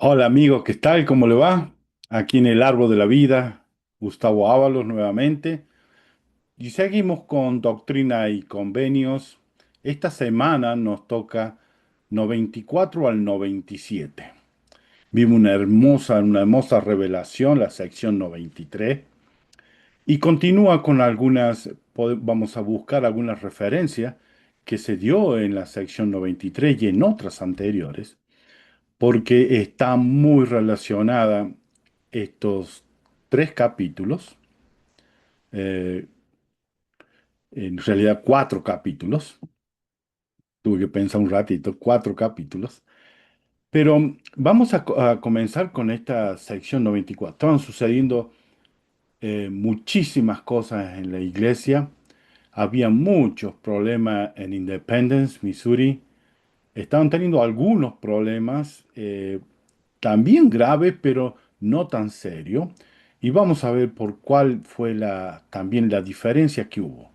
Hola amigos, ¿qué tal? ¿Cómo le va? Aquí en el Árbol de la Vida, Gustavo Ábalos nuevamente. Y seguimos con Doctrina y Convenios. Esta semana nos toca 94 al 97. Vimos una hermosa revelación, la sección 93. Y continúa con vamos a buscar algunas referencias que se dio en la sección 93 y en otras anteriores porque está muy relacionada estos tres capítulos, eh, en realidad cuatro capítulos, tuve que pensar un ratito, cuatro capítulos, pero vamos a comenzar con esta sección 94. Estaban sucediendo muchísimas cosas en la iglesia, había muchos problemas en Independence, Missouri. Estaban teniendo algunos problemas, también graves, pero no tan serios. Y vamos a ver por cuál fue también la diferencia que hubo.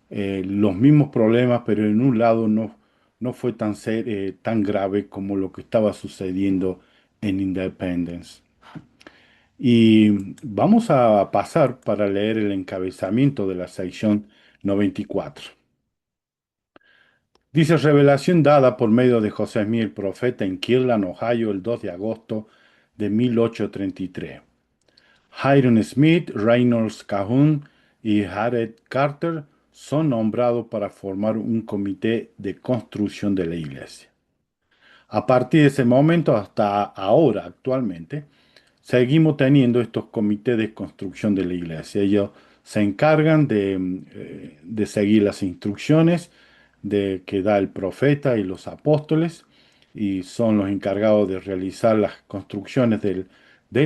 Los mismos problemas, pero en un lado no fue tan grave como lo que estaba sucediendo en Independence. Y vamos a pasar para leer el encabezamiento de la sección 94. Dice revelación dada por medio de José Smith, el profeta, en Kirtland, Ohio, el 2 de agosto de 1833. Hiram Smith, Reynolds Calhoun y Harriet Carter son nombrados para formar un comité de construcción de la iglesia. A partir de ese momento hasta ahora, actualmente, seguimos teniendo estos comités de construcción de la iglesia. Ellos se encargan de seguir las instrucciones que da el profeta y los apóstoles y son los encargados de realizar las construcciones de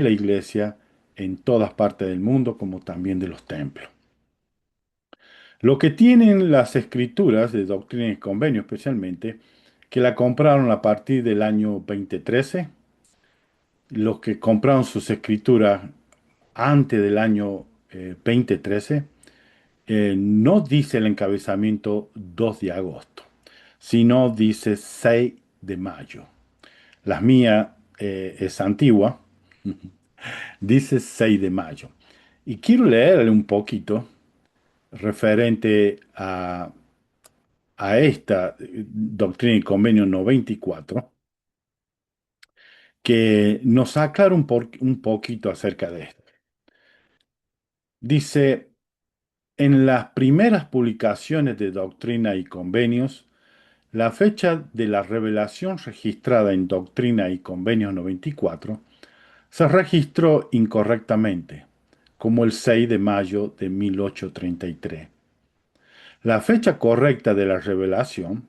la iglesia en todas partes del mundo, como también de los templos. Lo que tienen las escrituras de Doctrina y Convenio especialmente, que la compraron a partir del año 2013, los que compraron sus escrituras antes del año 2013, no dice el encabezamiento 2 de agosto, sino dice 6 de mayo. La mía es antigua, dice 6 de mayo. Y quiero leerle un poquito referente a esta Doctrina y Convenio 94, que nos aclara un poquito acerca de esto. Dice, en las primeras publicaciones de Doctrina y Convenios, la fecha de la revelación registrada en Doctrina y Convenios 94 se registró incorrectamente, como el 6 de mayo de 1833. La fecha correcta de la revelación,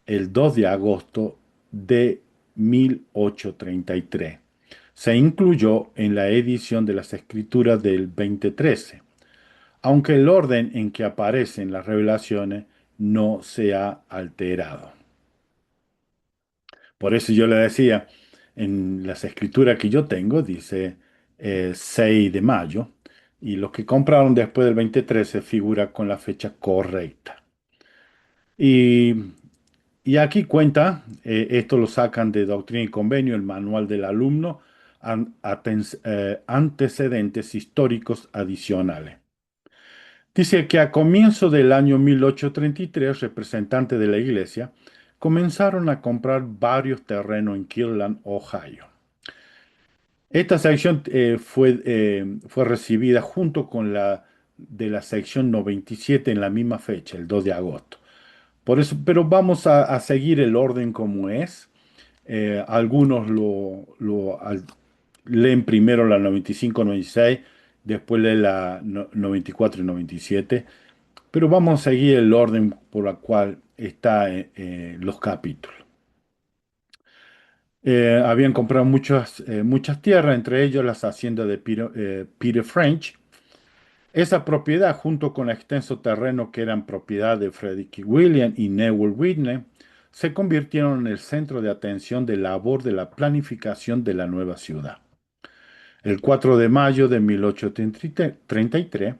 el 2 de agosto de 1833, se incluyó en la edición de las Escrituras del 2013, aunque el orden en que aparecen las revelaciones no se ha alterado. Por eso yo le decía, en las escrituras que yo tengo, dice 6 de mayo, y los que compraron después del 2013 figura con la fecha correcta. Y, y aquí cuenta, esto lo sacan de Doctrina y Convenio, el manual del alumno, antecedentes históricos adicionales. Dice que a comienzo del año 1833, representantes de la iglesia comenzaron a comprar varios terrenos en Kirtland, Ohio. Esta sección fue recibida junto con la de la sección 97 en la misma fecha, el 2 de agosto. Por eso, pero vamos a seguir el orden como es. Algunos leen primero la 95-96, después leen la 94 y 97. Pero vamos a seguir el orden por el cual están los capítulos. Habían comprado muchas tierras, entre ellos las haciendas de Peter French. Esa propiedad, junto con el extenso terreno que eran propiedad de Frederick William y Newell Whitney, se convirtieron en el centro de atención de labor de la planificación de la nueva ciudad. El 4 de mayo de 1833,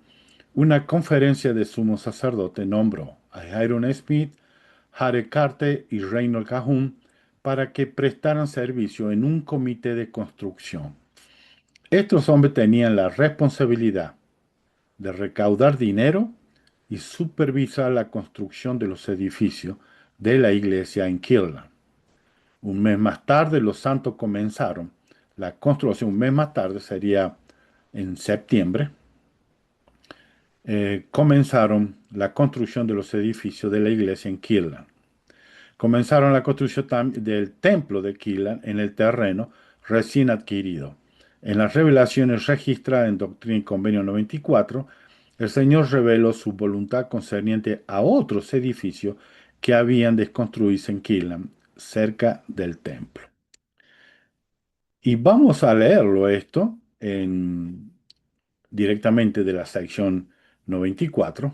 una conferencia de sumo sacerdote nombró a Hiram Smith, Harry Carter y Reynold Calhoun para que prestaran servicio en un comité de construcción. Estos hombres tenían la responsabilidad de recaudar dinero y supervisar la construcción de los edificios de la iglesia en Kirtland. Un mes más tarde, los santos comenzaron la construcción. Un mes más tarde, sería en septiembre, comenzaron la construcción de los edificios de la iglesia en Kirtland. Comenzaron la construcción del templo de Kirtland en el terreno recién adquirido. En las revelaciones registradas en Doctrina y Convenio 94, el Señor reveló su voluntad concerniente a otros edificios que habían de construirse en Kirtland, cerca del templo. Y vamos a leerlo esto directamente de la sección 94.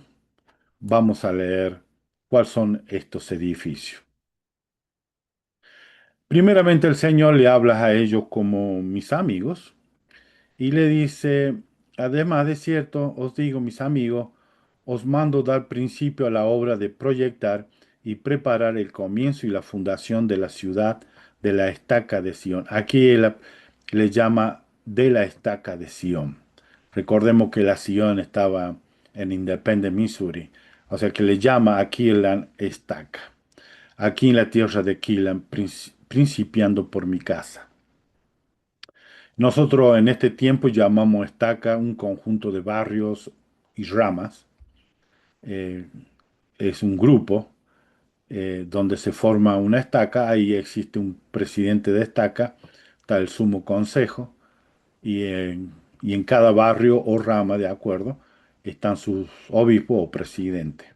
Vamos a leer cuáles son estos edificios. Primeramente el Señor le habla a ellos como mis amigos y le dice, además de cierto, os digo, mis amigos, os mando dar principio a la obra de proyectar y preparar el comienzo y la fundación de la ciudad de la estaca de Sión. Aquí él le llama de la estaca de Sión. Recordemos que la Sión estaba en Independence, Missouri. O sea que le llama aquí la estaca. Aquí en la tierra de Kilan, principiando por mi casa. Nosotros en este tiempo llamamos estaca un conjunto de barrios y ramas. eh, es un grupo donde se forma una estaca. Ahí existe un presidente de estaca, está el sumo consejo, y en cada barrio o rama, de acuerdo, están sus obispos o presidentes.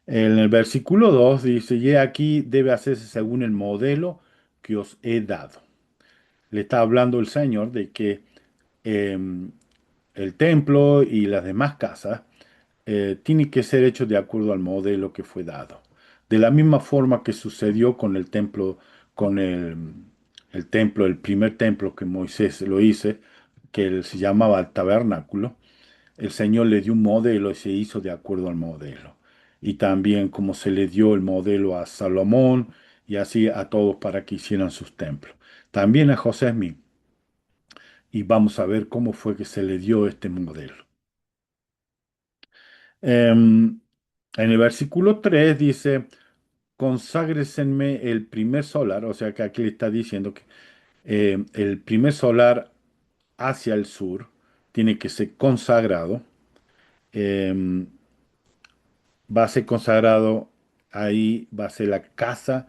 En el versículo 2 dice, y aquí debe hacerse según el modelo que os he dado. Le está hablando el Señor de que em, el templo y las demás casas tienen que ser hechos de acuerdo al modelo que fue dado. De la misma forma que sucedió con el templo, con el templo, el primer templo que Moisés lo hizo, que se llamaba el tabernáculo. El Señor le dio un modelo y se hizo de acuerdo al modelo. Y también como se le dio el modelo a Salomón y así a todos para que hicieran sus templos. También a José Smith. Y vamos a ver cómo fue que se le dio este modelo. En el versículo 3 dice, conságresenme el primer solar, o sea que aquí le está diciendo que el primer solar hacia el sur tiene que ser consagrado. em, Va a ser consagrado, ahí va a ser la casa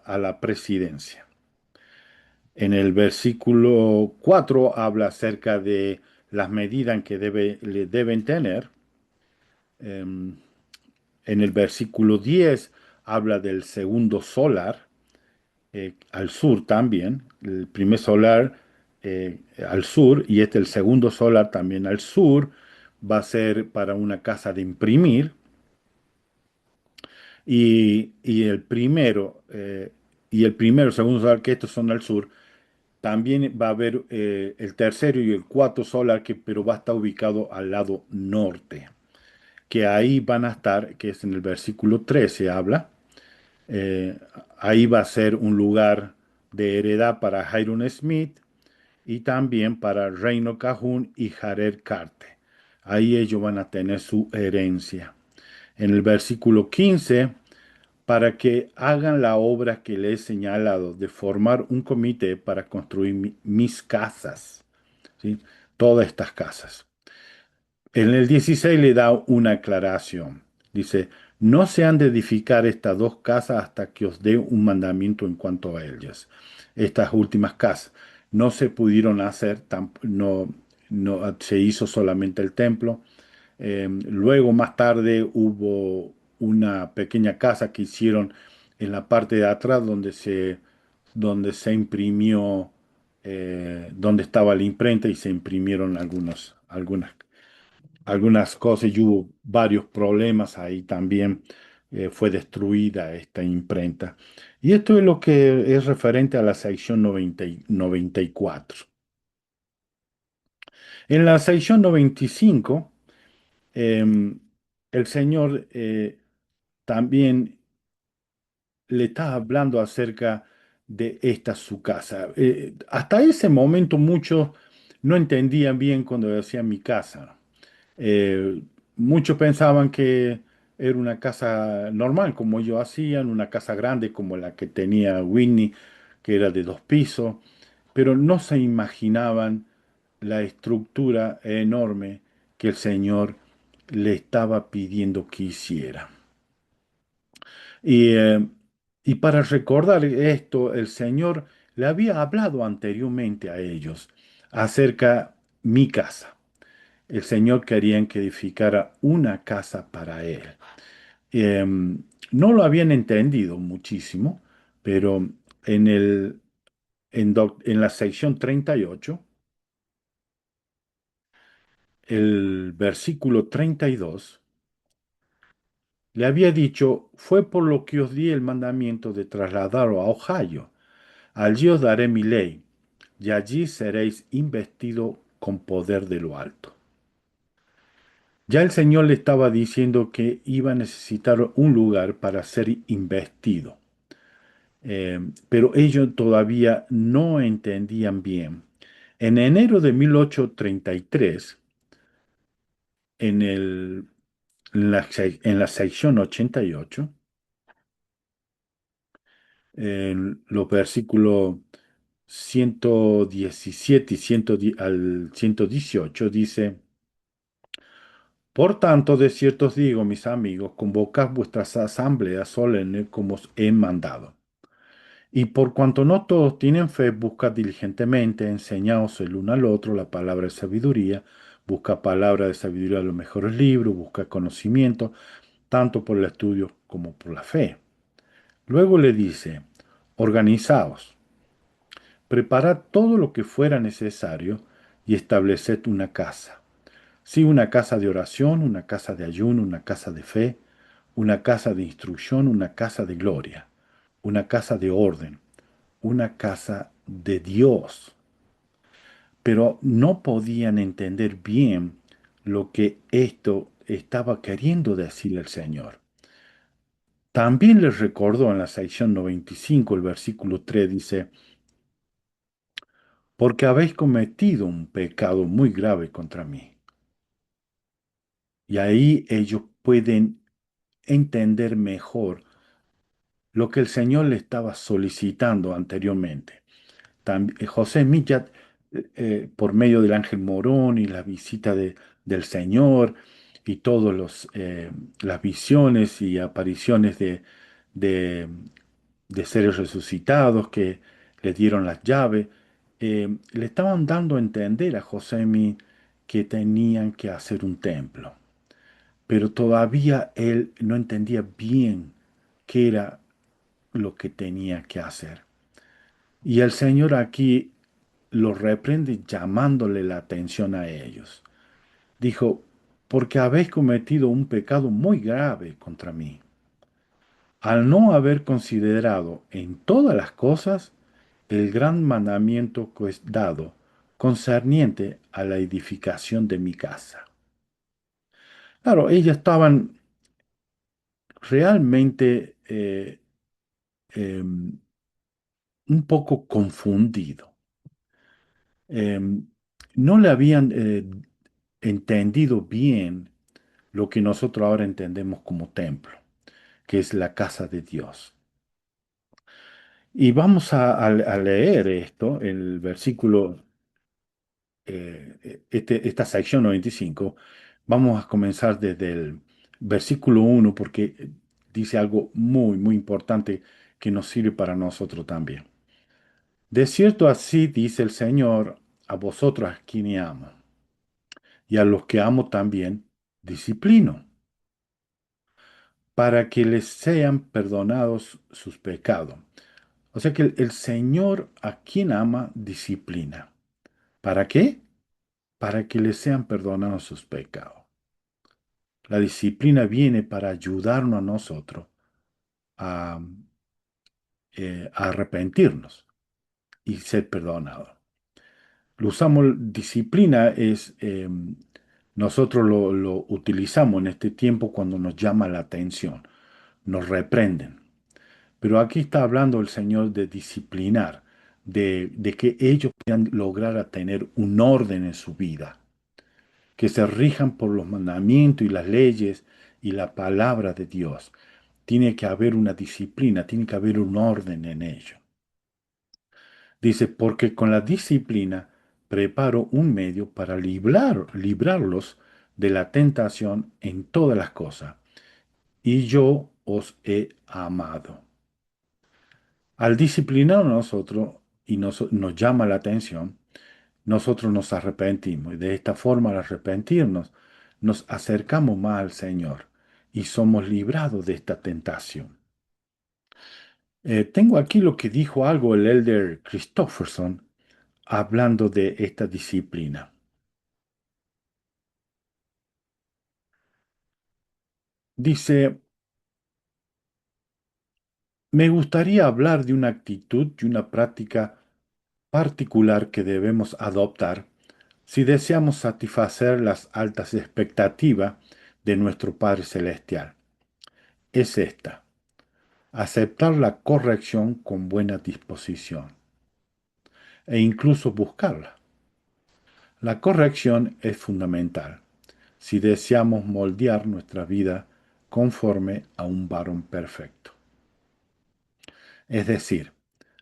a la presidencia. En el versículo 4 habla acerca de las medidas que le deben tener. Em, en el versículo 10 habla del segundo solar, al sur también, el primer solar al sur y el segundo solar también al sur, va a ser para una casa de imprimir. Y el primero, segundo solar, que estos son al sur, también va a haber el tercero y el cuarto solar, pero va a estar ubicado al lado norte, que ahí van a estar, que es en el versículo 13 habla, eh, ahí va a ser un lugar de heredad para Hiram Smith y también para Reino Cajún y Jared Carte. Ahí ellos van a tener su herencia. En el versículo 15 para que hagan la obra que les he señalado de formar un comité para construir mis casas, ¿sí? Todas estas casas. En el 16 le da una aclaración. Dice, no se han de edificar estas dos casas hasta que os dé un mandamiento en cuanto a ellas. Estas últimas casas no se pudieron hacer, no se hizo solamente el templo. Luego, más tarde, hubo una pequeña casa que hicieron en la parte de atrás donde se imprimió, donde estaba la imprenta y se imprimieron algunas cosas y hubo varios problemas ahí también. Fue destruida esta imprenta. Y esto es lo que es referente a la sección 94. En la sección 95, em, el Señor también le está hablando acerca de esta su casa. Hasta ese momento muchos no entendían bien cuando decía mi casa. Eh, Muchos pensaban que era una casa normal, como ellos hacían, una casa grande como la que tenía Whitney, que era de 2 pisos, pero no se imaginaban la estructura enorme que el Señor le estaba pidiendo que hiciera. Y, eh, y para recordar esto, el Señor le había hablado anteriormente a ellos acerca mi casa. El Señor quería que edificara una casa para Él. No lo habían entendido muchísimo, pero en en la sección 38, el versículo 32, le había dicho, fue por lo que os di el mandamiento de trasladaros a Ohio. Allí os daré mi ley, y allí seréis investido con poder de lo alto. Ya el Señor le estaba diciendo que iba a necesitar un lugar para ser investido. Pero ellos todavía no entendían bien. En enero de 1833, en en la sección 88, en los versículos 117 y 110 al 118, dice, por tanto, de cierto os digo, mis amigos, convocad vuestras asambleas solemnes como os he mandado. Y por cuanto no todos tienen fe, buscad diligentemente, enseñaos el uno al otro la palabra de sabiduría, busca palabra de sabiduría de los mejores libros, busca conocimiento, tanto por el estudio como por la fe. Luego le dice, organizaos, preparad todo lo que fuera necesario y estableced una casa. Sí, una casa de oración, una casa de ayuno, una casa de fe, una casa de instrucción, una casa de gloria, una casa de orden, una casa de Dios. Pero no podían entender bien lo que esto estaba queriendo decir el Señor. También les recordó en la sección 95, el versículo 3 dice, porque habéis cometido un pecado muy grave contra mí. Y ahí ellos pueden entender mejor lo que el Señor le estaba solicitando anteriormente. José Millat, por medio del ángel Morón y la visita del Señor y todas las visiones y apariciones de, de seres resucitados que le dieron las llaves, le estaban dando a entender a José Mi que tenían que hacer un templo. Pero todavía él no entendía bien qué era lo que tenía que hacer. Y el Señor aquí los reprende llamándole la atención a ellos. Dijo, porque habéis cometido un pecado muy grave contra mí, al no haber considerado en todas las cosas el gran mandamiento que os he dado concerniente a la edificación de mi casa. Claro, ellos estaban realmente un poco confundidos. No le habían entendido bien lo que nosotros ahora entendemos como templo, que es la casa de Dios. Y vamos a leer esto, el versículo, esta sección 95. Vamos a comenzar desde el versículo 1 porque dice algo muy, muy importante que nos sirve para nosotros también. De cierto así dice el Señor a vosotros a quienes amo, y a los que amo también disciplino, para que les sean perdonados sus pecados. O sea que el Señor a quien ama disciplina. ¿Para qué? Para que les sean perdonados sus pecados. La disciplina viene para ayudarnos a nosotros a, a arrepentirnos y ser perdonados. Lo usamos, disciplina es, nosotros lo utilizamos en este tiempo cuando nos llama la atención, nos reprenden. Pero aquí está hablando el Señor de disciplinar, de que ellos puedan lograr a tener un orden en su vida, que se rijan por los mandamientos y las leyes y la palabra de Dios. Tiene que haber una disciplina, tiene que haber un orden en ello. Dice, porque con la disciplina preparo un medio para librarlos de la tentación en todas las cosas, y yo os he amado. Al disciplinar a nosotros y nos llama la atención, nosotros nos arrepentimos y de esta forma al arrepentirnos nos acercamos más al Señor y somos librados de esta tentación. Tengo aquí lo que dijo algo el elder Christofferson hablando de esta disciplina. Dice, me gustaría hablar de una actitud y una práctica particular que debemos adoptar si deseamos satisfacer las altas expectativas de nuestro Padre Celestial. Es esta: aceptar la corrección con buena disposición e incluso buscarla. La corrección es fundamental si deseamos moldear nuestra vida conforme a un varón perfecto, es decir,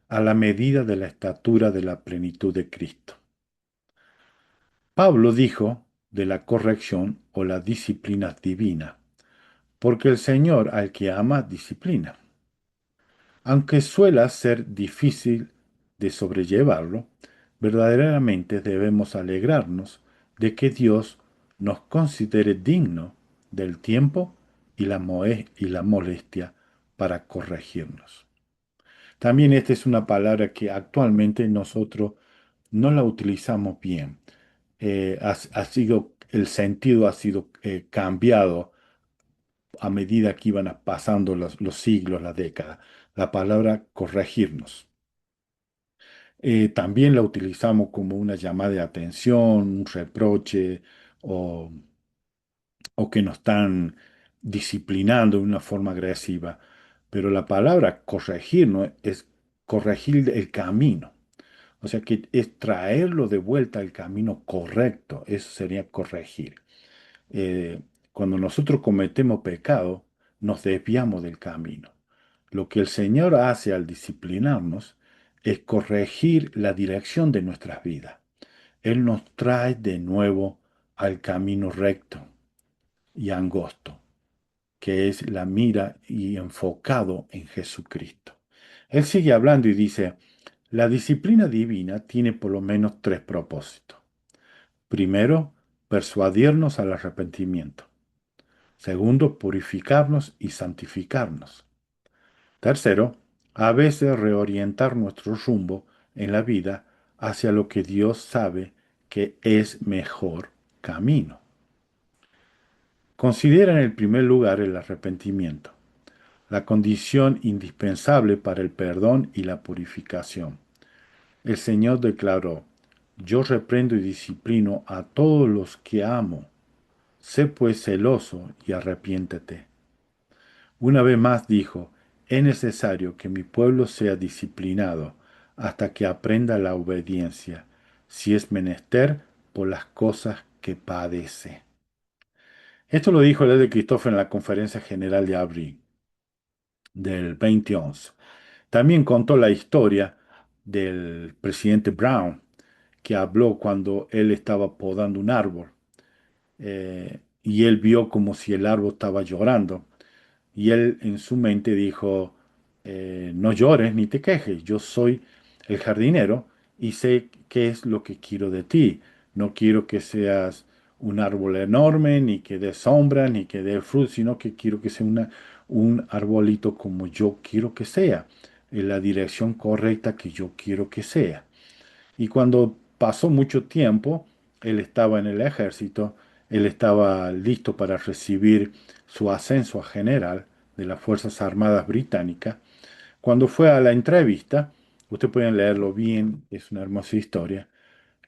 a la medida de la estatura de la plenitud de Cristo. Pablo dijo de la corrección o la disciplina divina, porque el Señor al que ama disciplina. Aunque suele ser difícil de sobrellevarlo, verdaderamente debemos alegrarnos de que Dios nos considere digno del tiempo y la molestia para corregirnos. También esta es una palabra que actualmente nosotros no la utilizamos bien. El sentido ha sido cambiado a medida que iban pasando los siglos, las décadas. La palabra corregirnos. También la utilizamos como una llamada de atención, un reproche o, o que nos están disciplinando de una forma agresiva. Pero la palabra corregir no es corregir el camino. O sea que es traerlo de vuelta al camino correcto. Eso sería corregir. eh, Cuando nosotros cometemos pecado, nos desviamos del camino. Lo que el Señor hace al disciplinarnos es corregir la dirección de nuestras vidas. Él nos trae de nuevo al camino recto y angosto, que es la mira y enfocado en Jesucristo. Él sigue hablando y dice, la disciplina divina tiene por lo menos tres propósitos. Primero, persuadirnos al arrepentimiento. Segundo, purificarnos y santificarnos. Tercero, a veces reorientar nuestro rumbo en la vida hacia lo que Dios sabe que es mejor camino. Considera en el primer lugar el arrepentimiento, la condición indispensable para el perdón y la purificación. El Señor declaró, yo reprendo y disciplino a todos los que amo. Sé pues celoso y arrepiéntete. Una vez más dijo, es necesario que mi pueblo sea disciplinado hasta que aprenda la obediencia, si es menester por las cosas que padece. Esto lo dijo el de Christopher en la conferencia general de abril del 2011. También contó la historia del presidente Brown, que habló cuando él estaba podando un árbol, y él vio como si el árbol estaba llorando. Y él en su mente dijo, no llores ni te quejes, yo soy el jardinero y sé qué es lo que quiero de ti. No quiero que seas un árbol enorme, ni que dé sombra, ni que dé fruto, sino que quiero que sea un arbolito como yo quiero que sea, en la dirección correcta que yo quiero que sea. Y cuando pasó mucho tiempo, él estaba en el ejército, él estaba listo para recibir su ascenso a general de las Fuerzas Armadas Británicas. Cuando fue a la entrevista, ustedes pueden leerlo bien, es una hermosa historia.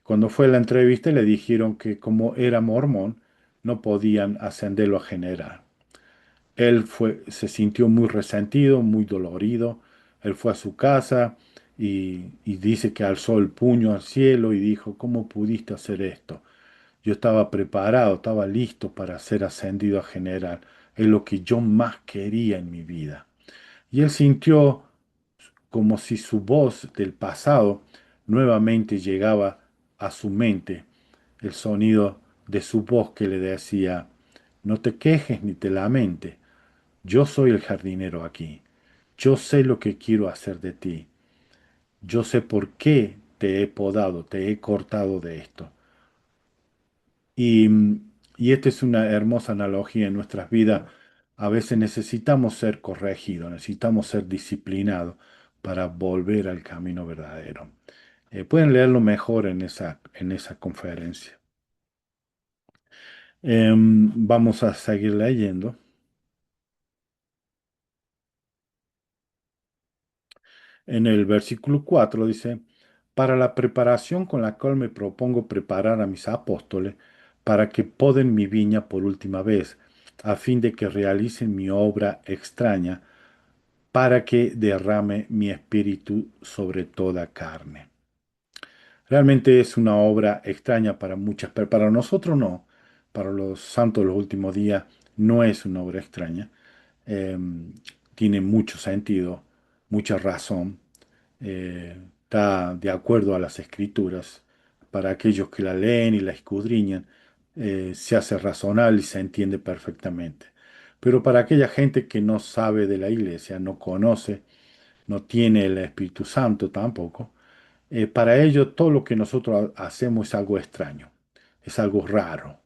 Cuando fue a la entrevista le dijeron que como era mormón, no podían ascenderlo a general. Se sintió muy resentido, muy dolorido, Él fue a su casa y dice que alzó el puño al cielo y dijo, ¿cómo pudiste hacer esto? Yo estaba preparado, estaba listo para ser ascendido a general. Es lo que yo más quería en mi vida. Y él sintió como si su voz del pasado nuevamente llegaba a su mente, el sonido de su voz que le decía, no te quejes ni te lamentes, yo soy el jardinero aquí, yo sé lo que quiero hacer de ti, yo sé por qué te he podado, te he cortado de esto. Y, y esta es una hermosa analogía en nuestras vidas. A veces necesitamos ser corregidos, necesitamos ser disciplinados para volver al camino verdadero. Pueden leerlo mejor en esa conferencia. Vamos a seguir leyendo. En el versículo 4 dice, para la preparación con la cual me propongo preparar a mis apóstoles, para que poden mi viña por última vez, a fin de que realicen mi obra extraña, para que derrame mi espíritu sobre toda carne. Realmente es una obra extraña para muchas, pero para nosotros no. Para los santos de los últimos días no es una obra extraña. Eh, Tiene mucho sentido, mucha razón. Está de acuerdo a las escrituras. Para aquellos que la leen y la escudriñan, se hace razonable y se entiende perfectamente. Pero para aquella gente que no sabe de la iglesia, no conoce, no tiene el Espíritu Santo tampoco, para ellos todo lo que nosotros hacemos es algo extraño, es algo raro.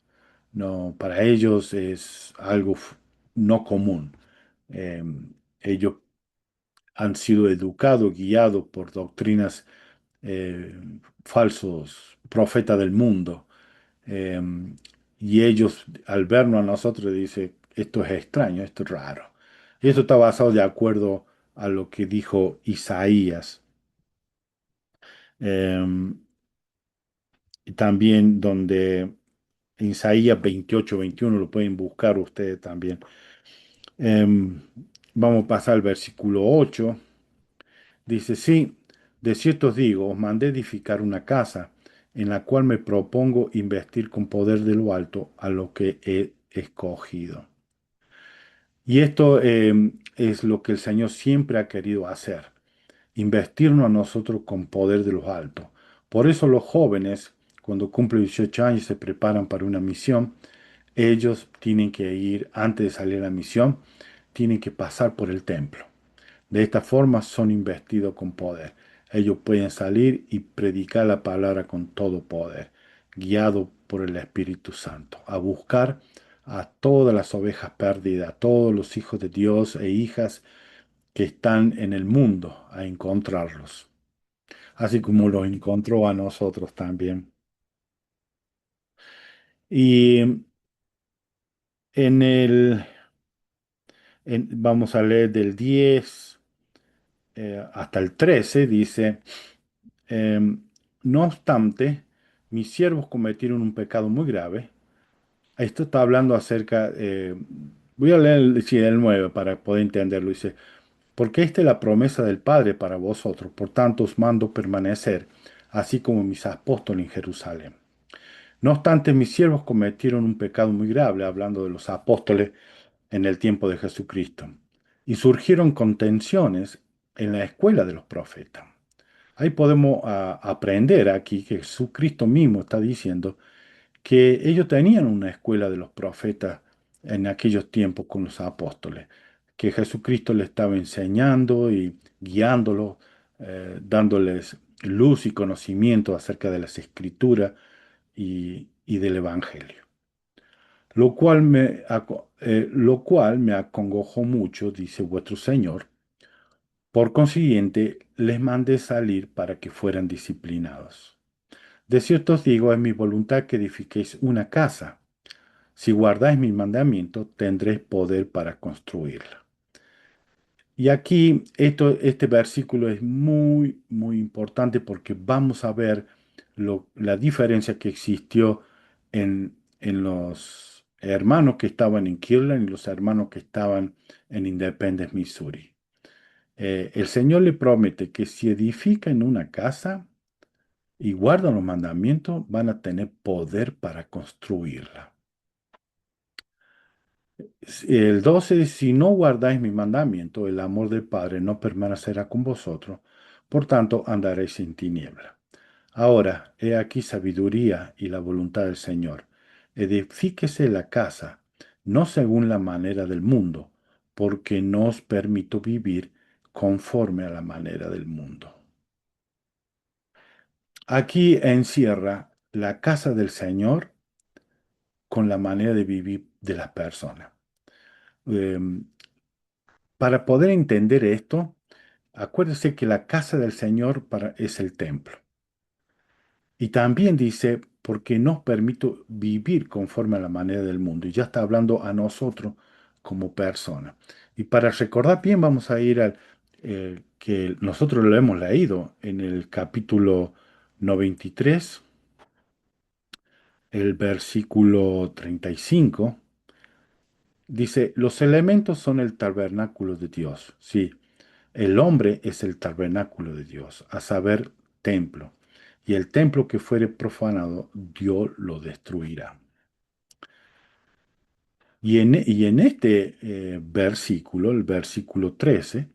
No, para ellos es algo no común. Eh, Ellos han sido educados, guiados por doctrinas eh, falsos, profetas del mundo. Eh, y ellos, al vernos a nosotros, dicen, esto es extraño, esto es raro. Y esto está basado de acuerdo a lo que dijo Isaías. Eh, y también donde Isaías 28-21 lo pueden buscar ustedes también. Em, Vamos a pasar al versículo 8. Dice, sí, de cierto os digo, os mandé edificar una casa en la cual me propongo investir con poder de lo alto a lo que he escogido. Y esto es lo que el Señor siempre ha querido hacer, investirnos a nosotros con poder de los altos. Por eso los jóvenes, cuando cumplen 18 años y se preparan para una misión, ellos tienen que ir, antes de salir a la misión, tienen que pasar por el templo. De esta forma son investidos con poder. Ellos pueden salir y predicar la palabra con todo poder, guiado por el Espíritu Santo, a buscar a todas las ovejas perdidas, a todos los hijos de Dios e hijas que están en el mundo, a encontrarlos, así como los encontró a nosotros también. Y en vamos a leer del 10 hasta el 13, dice, em, no obstante, mis siervos cometieron un pecado muy grave. Esto está hablando acerca, voy a leer sí, el 9 para poder entenderlo. Dice, porque esta es la promesa del Padre para vosotros, por tanto os mando permanecer, así como mis apóstoles en Jerusalén. No obstante, mis siervos cometieron un pecado muy grave, hablando de los apóstoles en el tiempo de Jesucristo, y surgieron contenciones en la escuela de los profetas. Ahí podemos aprender aquí que Jesucristo mismo está diciendo que ellos tenían una escuela de los profetas en aquellos tiempos con los apóstoles, que Jesucristo les estaba enseñando y guiándolos, dándoles luz y conocimiento acerca de las escrituras y del Evangelio. Lo cual me acongojó mucho, dice vuestro Señor. Por consiguiente, les mandé salir para que fueran disciplinados. De cierto os digo, es mi voluntad que edifiquéis una casa. Si guardáis mi mandamiento, tendréis poder para construirla. Y aquí este versículo es muy, muy importante porque vamos a ver la diferencia que existió en los hermanos que estaban en Kirtland y los hermanos que estaban en Independence, Missouri. El Señor le promete que si edifican una casa y guardan los mandamientos, van a tener poder para construirla. El 12, si no guardáis mi mandamiento, el amor del Padre no permanecerá con vosotros, por tanto andaréis en tiniebla. Ahora, he aquí sabiduría y la voluntad del Señor. Edifíquese la casa, no según la manera del mundo, porque no os permito vivir conforme a la manera del mundo. Aquí encierra la casa del Señor con la manera de vivir de las personas. Em, para poder entender esto, acuérdese que la casa del Señor es el templo. Y también dice, porque nos permito vivir conforme a la manera del mundo. Y ya está hablando a nosotros como persona. Y para recordar bien, vamos a ir al que nosotros lo hemos leído en el capítulo 93, el versículo 35. Dice, los elementos son el tabernáculo de Dios. Sí, el hombre es el tabernáculo de Dios, a saber, templo. Y el templo que fuere profanado, Dios lo destruirá. Y en este versículo, el versículo 13,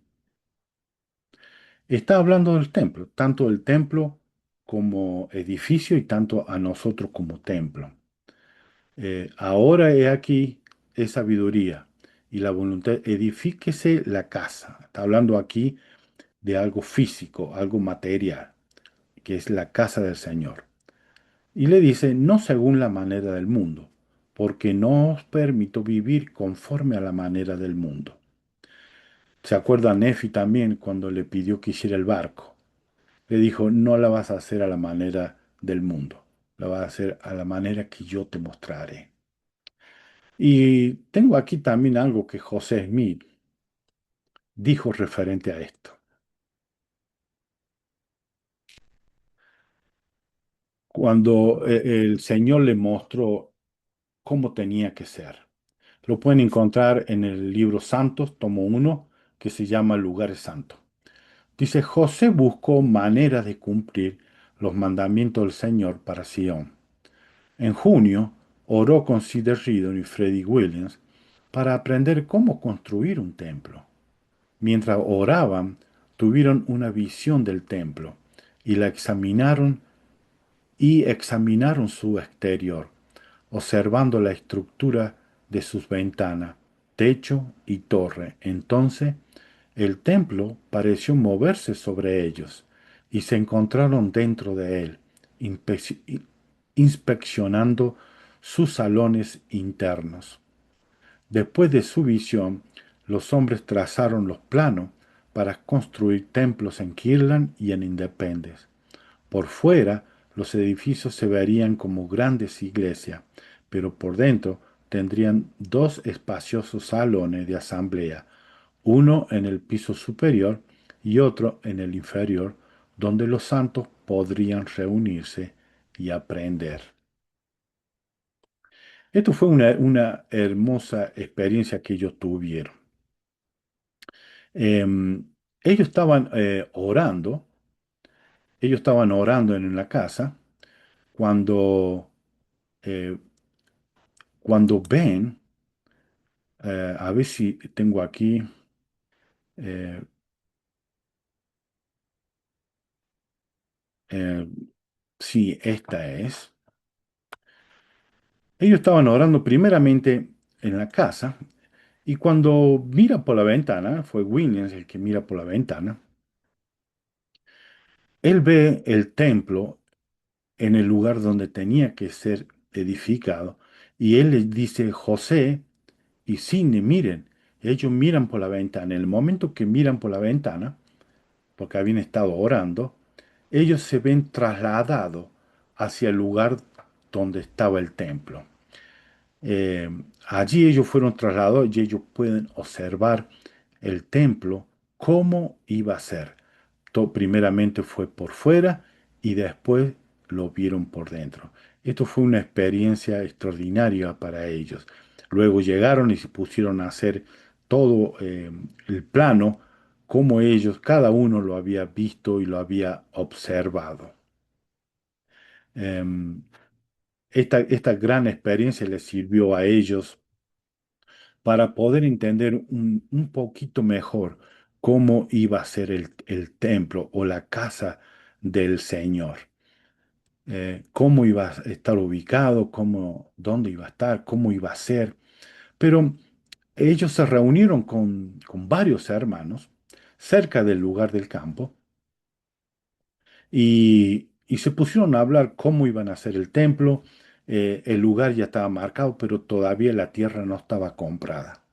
está hablando del templo, tanto el templo como edificio y tanto a nosotros como templo. Ahora he aquí es sabiduría y la voluntad, edifíquese la casa. Está hablando aquí de algo físico, algo material, que es la casa del Señor. Y le dice, no según la manera del mundo, porque no os permito vivir conforme a la manera del mundo. ¿Se acuerda Nefi también cuando le pidió que hiciera el barco? Le dijo, no la vas a hacer a la manera del mundo, la vas a hacer a la manera que yo te mostraré. Y tengo aquí también algo que José Smith dijo referente a esto. Cuando el Señor le mostró cómo tenía que ser. Lo pueden encontrar en el libro Santos, tomo 1, que se llama Lugares Santos. Dice, José buscó maneras de cumplir los mandamientos del Señor para Sion. En junio, oró con Cedar Riddle y Freddie Williams para aprender cómo construir un templo. Mientras oraban, tuvieron una visión del templo y la examinaron su exterior, observando la estructura de sus ventanas, techo y torre. Entonces el templo pareció moverse sobre ellos y se encontraron dentro de él, inspeccionando sus salones internos. Después de su visión, los hombres trazaron los planos para construir templos en Kirtland y en Independence. Por fuera, los edificios se verían como grandes iglesias, pero por dentro tendrían dos espaciosos salones de asamblea, uno en el piso superior y otro en el inferior, donde los santos podrían reunirse y aprender. Esto fue una hermosa experiencia que ellos tuvieron. Em, ellos ellos estaban orando en la casa cuando, eh, cuando ven, a ver si tengo aquí, eh, eh, sí, esta es. Ellos estaban orando primeramente en la casa y cuando mira por la ventana, fue Williams el que mira por la ventana, él ve el templo en el lugar donde tenía que ser edificado y él les dice, José y Sidney, miren, ellos miran por la ventana. En el momento que miran por la ventana, porque habían estado orando, ellos se ven trasladados hacia el lugar donde estaba el templo. Eh, Allí ellos fueron trasladados y ellos pueden observar el templo, cómo iba a ser. Primeramente fue por fuera y después lo vieron por dentro. Esto fue una experiencia extraordinaria para ellos. Luego llegaron y se pusieron a hacer todo el plano cómo ellos, cada uno lo había visto y lo había observado. Em, esta gran experiencia les sirvió a ellos para poder entender un poquito mejor cómo iba a ser el templo o la casa del Señor. Cómo iba a estar ubicado, dónde iba a estar, cómo iba a ser. Pero ellos se reunieron con varios hermanos cerca del lugar del campo y se pusieron a hablar cómo iban a hacer el templo. El lugar ya estaba marcado, pero todavía la tierra no estaba comprada.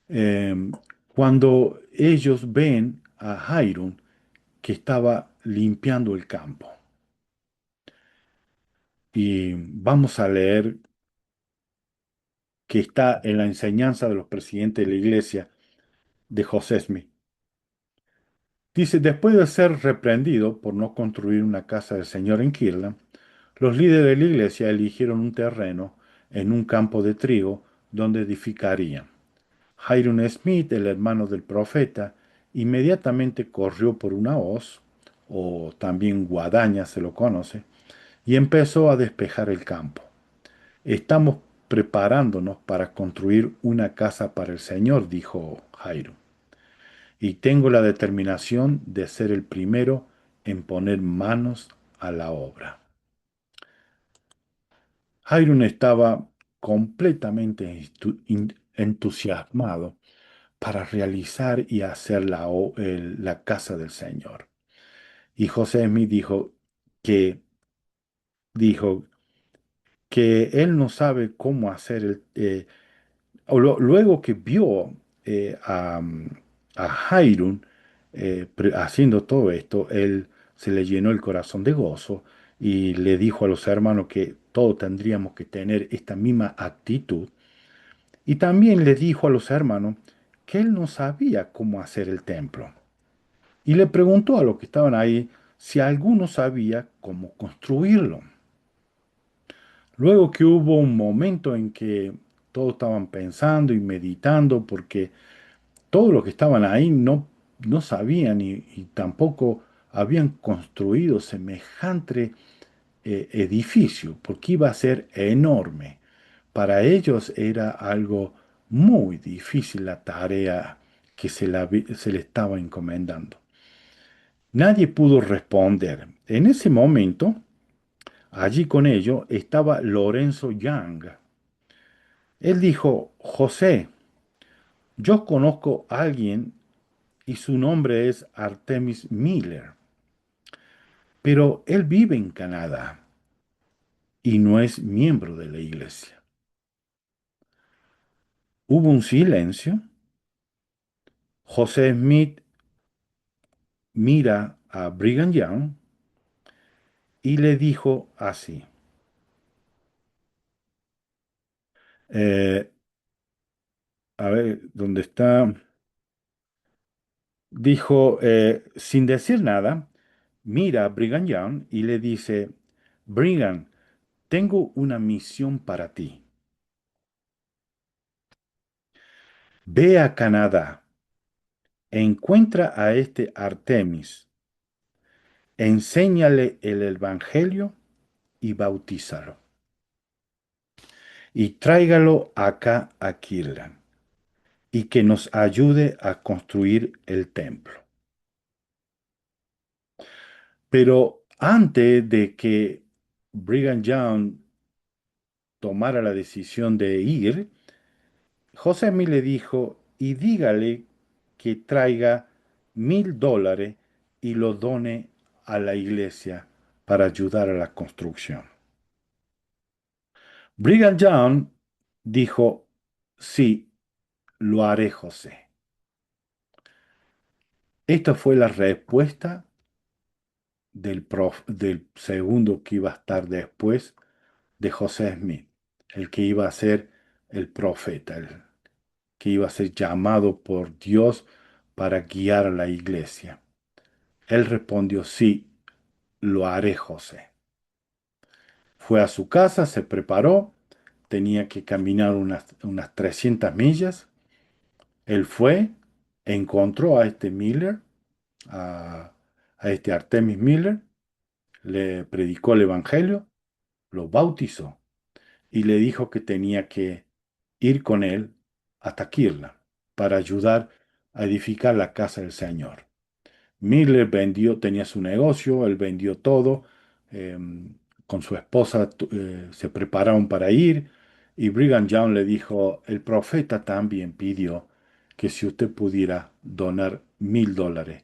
Em, Cuando ellos ven a Jairo que estaba limpiando el campo, y vamos a leer que está en la enseñanza de los presidentes de la iglesia de José Smith. Dice, después de ser reprendido por no construir una casa del Señor en Kirtland, los líderes de la iglesia eligieron un terreno en un campo de trigo donde edificarían. Hiram Smith, el hermano del profeta, inmediatamente corrió por una hoz, o también guadaña se lo conoce, y empezó a despejar el campo. Estamos preparándonos para construir una casa para el Señor, dijo Jairo, y tengo la determinación de ser el primero en poner manos a la obra. Jairo estaba completamente entusiasmado para realizar y hacer la casa del Señor. Y José Smith que, dijo que él no sabe cómo hacer luego que vio a Jairun haciendo todo esto, él se le llenó el corazón de gozo y le dijo a los hermanos que todos tendríamos que tener esta misma actitud. Y también le dijo a los hermanos que él no sabía cómo hacer el templo. Y le preguntó a los que estaban ahí si alguno sabía cómo construirlo. Luego que hubo un momento en que todos estaban pensando y meditando, porque todos los que estaban ahí no sabían y tampoco habían construido semejante edificio, porque iba a ser enorme. Para ellos era algo muy difícil la tarea que se le estaba encomendando. Nadie pudo responder. En ese momento, allí con ellos estaba Lorenzo Young. Él dijo, José, yo conozco a alguien y su nombre es Artemis Miller, pero él vive en Canadá y no es miembro de la iglesia. Hubo un silencio. José Smith mira a Brigham Young y le dijo así. eh, a ver, ¿dónde está? Dijo, sin decir nada, mira a Brigham Young y le dice, Brigham, tengo una misión para ti. Ve a Canadá, encuentra a este Artemis, enséñale el Evangelio y bautízalo. Y tráigalo acá a Kirtland y que nos ayude a construir el templo. Pero antes de que Brigham Young tomara la decisión de ir, José Smith le dijo, y dígale que traiga $1000 y lo done a la iglesia para ayudar a la construcción. Brigham Young dijo, sí, lo haré, José. Esta fue la respuesta del segundo que iba a estar después de José Smith, el que iba a ser el profeta, el que iba a ser llamado por Dios para guiar a la iglesia. Él respondió, sí, lo haré, José. Fue a su casa, se preparó, tenía que caminar unas 300 millas. Él fue, encontró a este Miller, a, a este Artemis Miller, le predicó el Evangelio, lo bautizó y le dijo que tenía que ir con él hasta Kirla para ayudar a edificar la casa del Señor. Miller vendió, tenía su negocio, él vendió todo, eh, con su esposa se prepararon para ir y Brigham Young le dijo, el profeta también pidió que si usted pudiera donar $1,000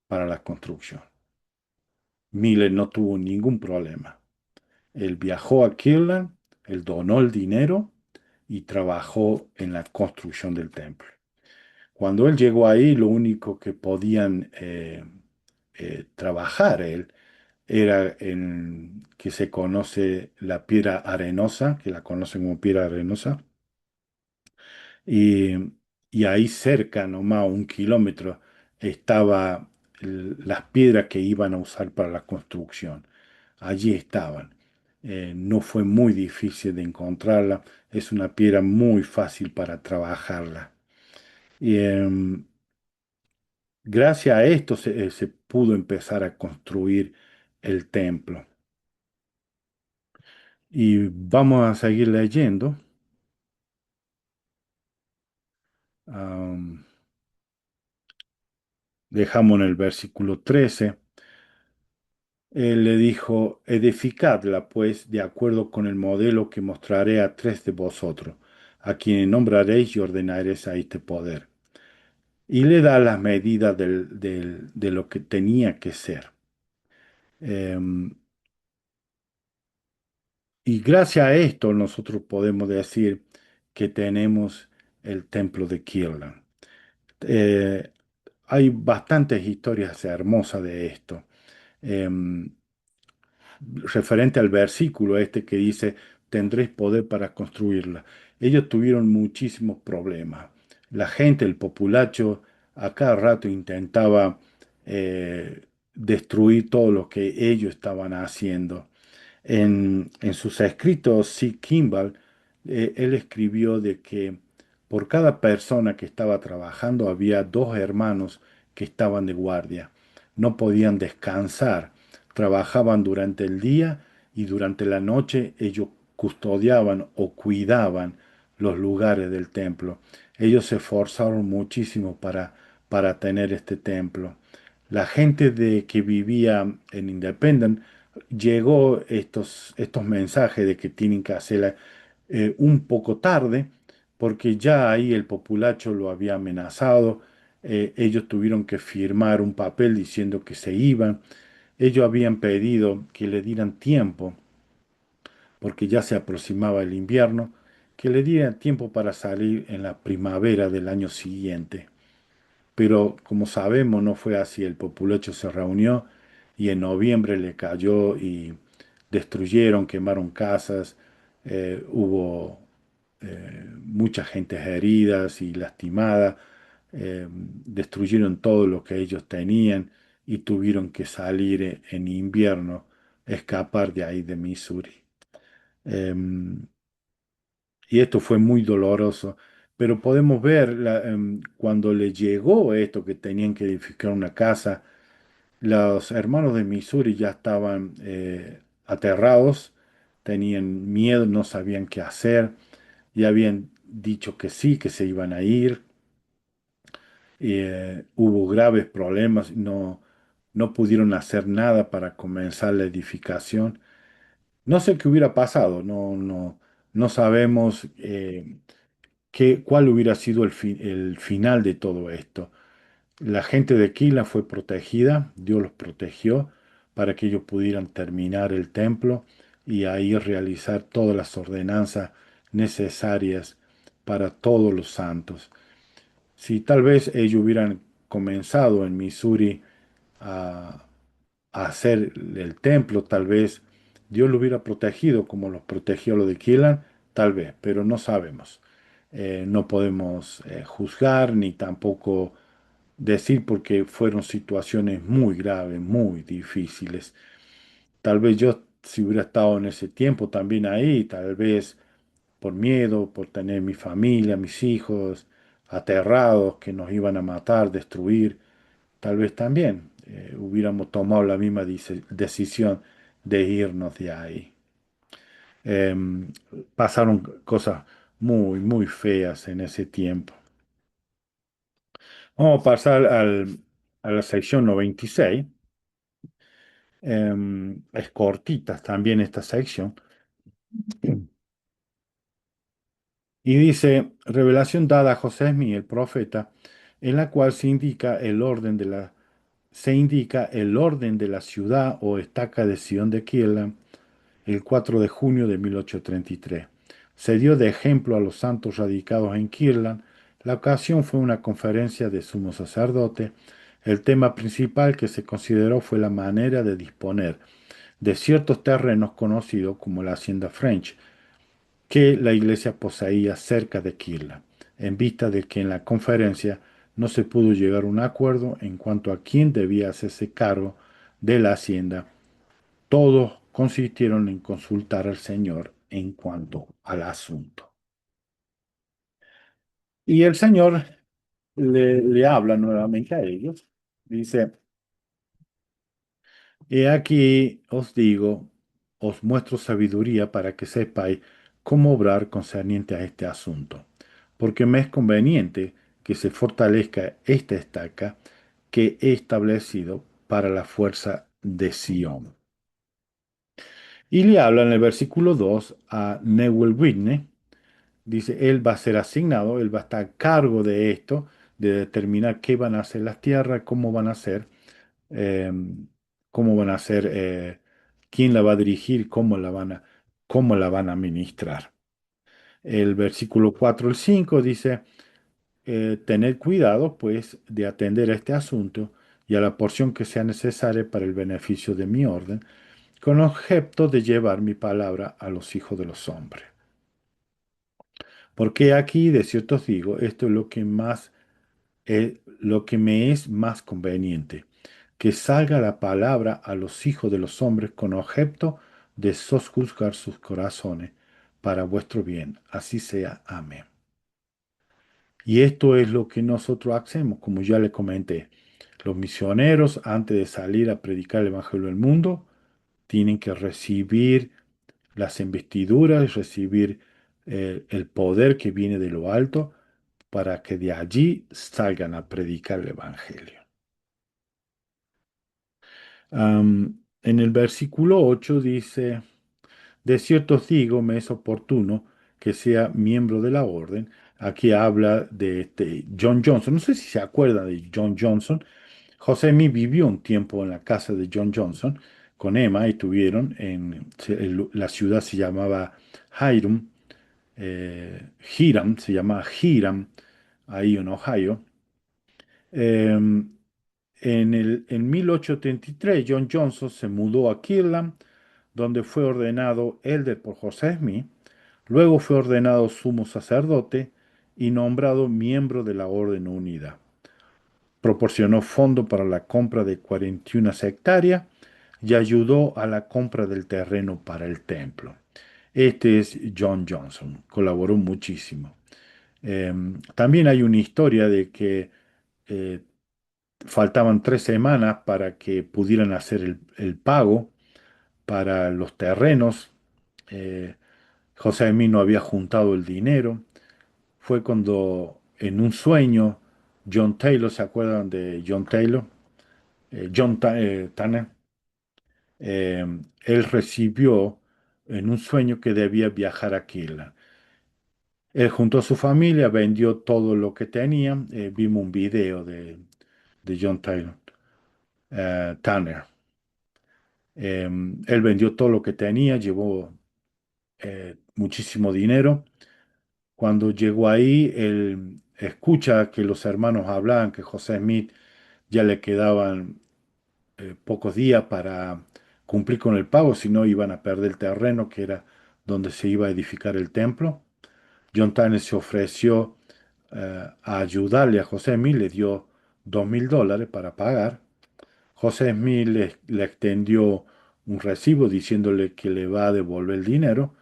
para la construcción. Miller no tuvo ningún problema. Él viajó a Kirtland, él donó el dinero y trabajó en la construcción del templo. Cuando él llegó ahí, lo único que podían trabajar él era en que se conoce la piedra arenosa, que la conocen como piedra arenosa, y, y ahí cerca, nomás a 1 kilómetro, estaba las piedras que iban a usar para la construcción. Allí estaban. No fue muy difícil de encontrarla, es una piedra muy fácil para trabajarla. Y, gracias a esto se pudo empezar a construir el templo. Y vamos a seguir leyendo. Am, Dejamos en el versículo 13. Él le dijo, edificadla pues de acuerdo con el modelo que mostraré a 3 de vosotros, a quienes nombraréis y ordenaréis a este poder. Y le da las medidas de lo que tenía que ser. Em, y gracias a esto nosotros podemos decir que tenemos el templo de Kirtland. Eh, Hay bastantes historias hermosas de esto. Em, Referente al versículo este que dice, tendréis poder para construirla. Ellos tuvieron muchísimos problemas. La gente, el populacho, a cada rato intentaba destruir todo lo que ellos estaban haciendo. En sus escritos, Sid Kimball, él escribió de que por cada persona que estaba trabajando había 2 hermanos que estaban de guardia. No podían descansar, trabajaban durante el día y durante la noche ellos custodiaban o cuidaban los lugares del templo. Ellos se esforzaron muchísimo para tener este templo. La gente que vivía en Independence llegó estos mensajes de que tienen que hacerla un poco tarde, porque ya ahí el populacho lo había amenazado. Ellos tuvieron que firmar un papel diciendo que se iban. Ellos habían pedido que le dieran tiempo, porque ya se aproximaba el invierno, que le dieran tiempo para salir en la primavera del año siguiente. Pero como sabemos, no fue así. El populacho se reunió y en noviembre le cayó y destruyeron, quemaron casas, hubo mucha gente heridas y lastimada, destruyeron todo lo que ellos tenían y tuvieron que salir en invierno, escapar de ahí de Missouri. Em, y esto fue muy doloroso, pero podemos ver cuando le llegó esto que tenían que edificar una casa, los hermanos de Missouri ya estaban aterrados, tenían miedo, no sabían qué hacer, ya habían dicho que sí, que se iban a ir, hubo graves problemas, no pudieron hacer nada para comenzar la edificación. No sé qué hubiera pasado, no sabemos. ¿Cuál hubiera sido el final de todo esto? La gente de Aquila fue protegida, Dios los protegió para que ellos pudieran terminar el templo y ahí realizar todas las ordenanzas necesarias para todos los santos. Si tal vez ellos hubieran comenzado en Missouri a, a hacer el templo, tal vez Dios lo hubiera protegido como los protegió lo de Keelan, tal vez, pero no sabemos. No podemos juzgar ni tampoco decir porque fueron situaciones muy graves, muy difíciles. Tal vez yo, si hubiera estado en ese tiempo también ahí, tal vez por miedo, por tener mi familia, mis hijos, aterrados que nos iban a matar, destruir, tal vez también hubiéramos tomado la misma decisión de irnos de ahí. Em, Pasaron cosas muy, muy feas en ese tiempo. Vamos a pasar a la sección 96. Es cortita también esta sección. Y dice, revelación dada a José Esmi, el profeta, en la cual se indica el orden de la ciudad o estaca de Sion de Kielan el 4 de junio de 1833. Se dio de ejemplo a los santos radicados en Kirlan. La ocasión fue una conferencia de sumo sacerdote. El tema principal que se consideró fue la manera de disponer de ciertos terrenos conocidos como la Hacienda French, que la iglesia poseía cerca de Kirlan, en vista de que en la conferencia no se pudo llegar a un acuerdo en cuanto a quién debía hacerse cargo de la hacienda. Todos consistieron en consultar al Señor en cuanto al asunto. Y el Señor le habla nuevamente a ellos. Dice, he aquí os digo, os muestro sabiduría para que sepáis cómo obrar concerniente a este asunto, porque me es conveniente que se fortalezca esta estaca que he establecido para la fuerza de Sión. Y le habla en el versículo 2 a Newell Whitney. Dice, él va a ser asignado, él va a estar a cargo de esto, de determinar qué van a hacer las tierras, eh, cómo van a hacer, quién la va a dirigir, cómo la van a administrar. El versículo 4 al 5 dice, tener cuidado, pues, de atender a este asunto y a la porción que sea necesaria para el beneficio de mi orden, con objeto de llevar mi palabra a los hijos de los hombres. Porque aquí, de cierto os digo, esto es lo que me es más conveniente, que salga la palabra a los hijos de los hombres con objeto de sosjuzgar sus corazones para vuestro bien. Así sea. Amén. Y esto es lo que nosotros hacemos, como ya le comenté. Los misioneros, antes de salir a predicar el Evangelio del mundo, tienen que recibir las investiduras, recibir el poder que viene de lo alto para que de allí salgan a predicar el Evangelio. En el versículo 8 dice, de cierto os digo, me es oportuno que sea miembro de la orden. Aquí habla de John Johnson. No sé si se acuerda de John Johnson. José Smith vivió un tiempo en la casa de John Johnson con Emma y la ciudad se llamaba Hiram, Hiram, se llamaba Hiram, ahí en Ohio. Em, en 1833, John Johnson se mudó a Kirtland, donde fue ordenado elder por José Smith. Luego fue ordenado sumo sacerdote y nombrado miembro de la Orden Unida. Proporcionó fondo para la compra de 41 hectáreas y ayudó a la compra del terreno para el templo. Este es John Johnson, colaboró muchísimo. También hay una historia de que eh, faltaban 3 semanas para que pudieran hacer el pago para los terrenos. Eh, José Emí no había juntado el dinero. Fue cuando en un sueño John Taylor, ¿se acuerdan de John Taylor? Tanner. eh, Él recibió en un sueño que debía viajar a Kirtland. Él junto a su familia vendió todo lo que tenía. Vimos un video de John Taylor, Tanner. Él vendió todo lo que tenía, llevó muchísimo dinero. Cuando llegó ahí, él escucha que los hermanos hablaban que José Smith ya le quedaban pocos días para cumplir con el pago, si no iban a perder el terreno que era donde se iba a edificar el templo. John Tyner se ofreció a ayudarle a José Smith, le dio $2,000 para pagar. José Smith le extendió un recibo diciéndole que le va a devolver el dinero.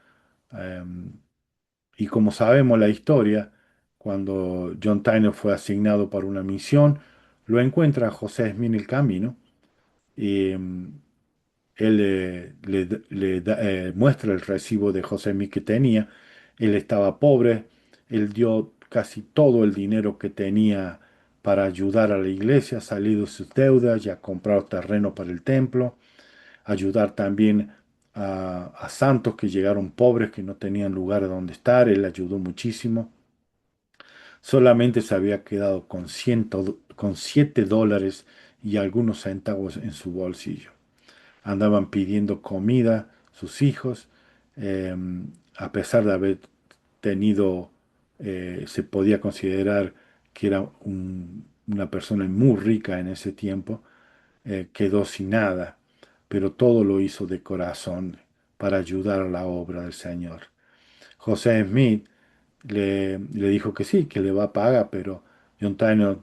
Y como sabemos la historia, cuando John Tyner fue asignado para una misión, lo encuentra a José Smith en el camino y él muestra el recibo de José Smith que tenía. Él estaba pobre, él dio casi todo el dinero que tenía para ayudar a la iglesia, salir de sus deudas y a comprar terreno para el templo, ayudar también a santos que llegaron pobres, que no tenían lugar donde estar, él ayudó muchísimo. Solamente se había quedado con $7 y algunos centavos en su bolsillo. Andaban pidiendo comida sus hijos, eh, a pesar de haber tenido, se podía considerar que era una persona muy rica en ese tiempo, quedó sin nada, pero todo lo hizo de corazón para ayudar a la obra del Señor. José Smith le dijo que sí, que le va a pagar, pero John Tyner,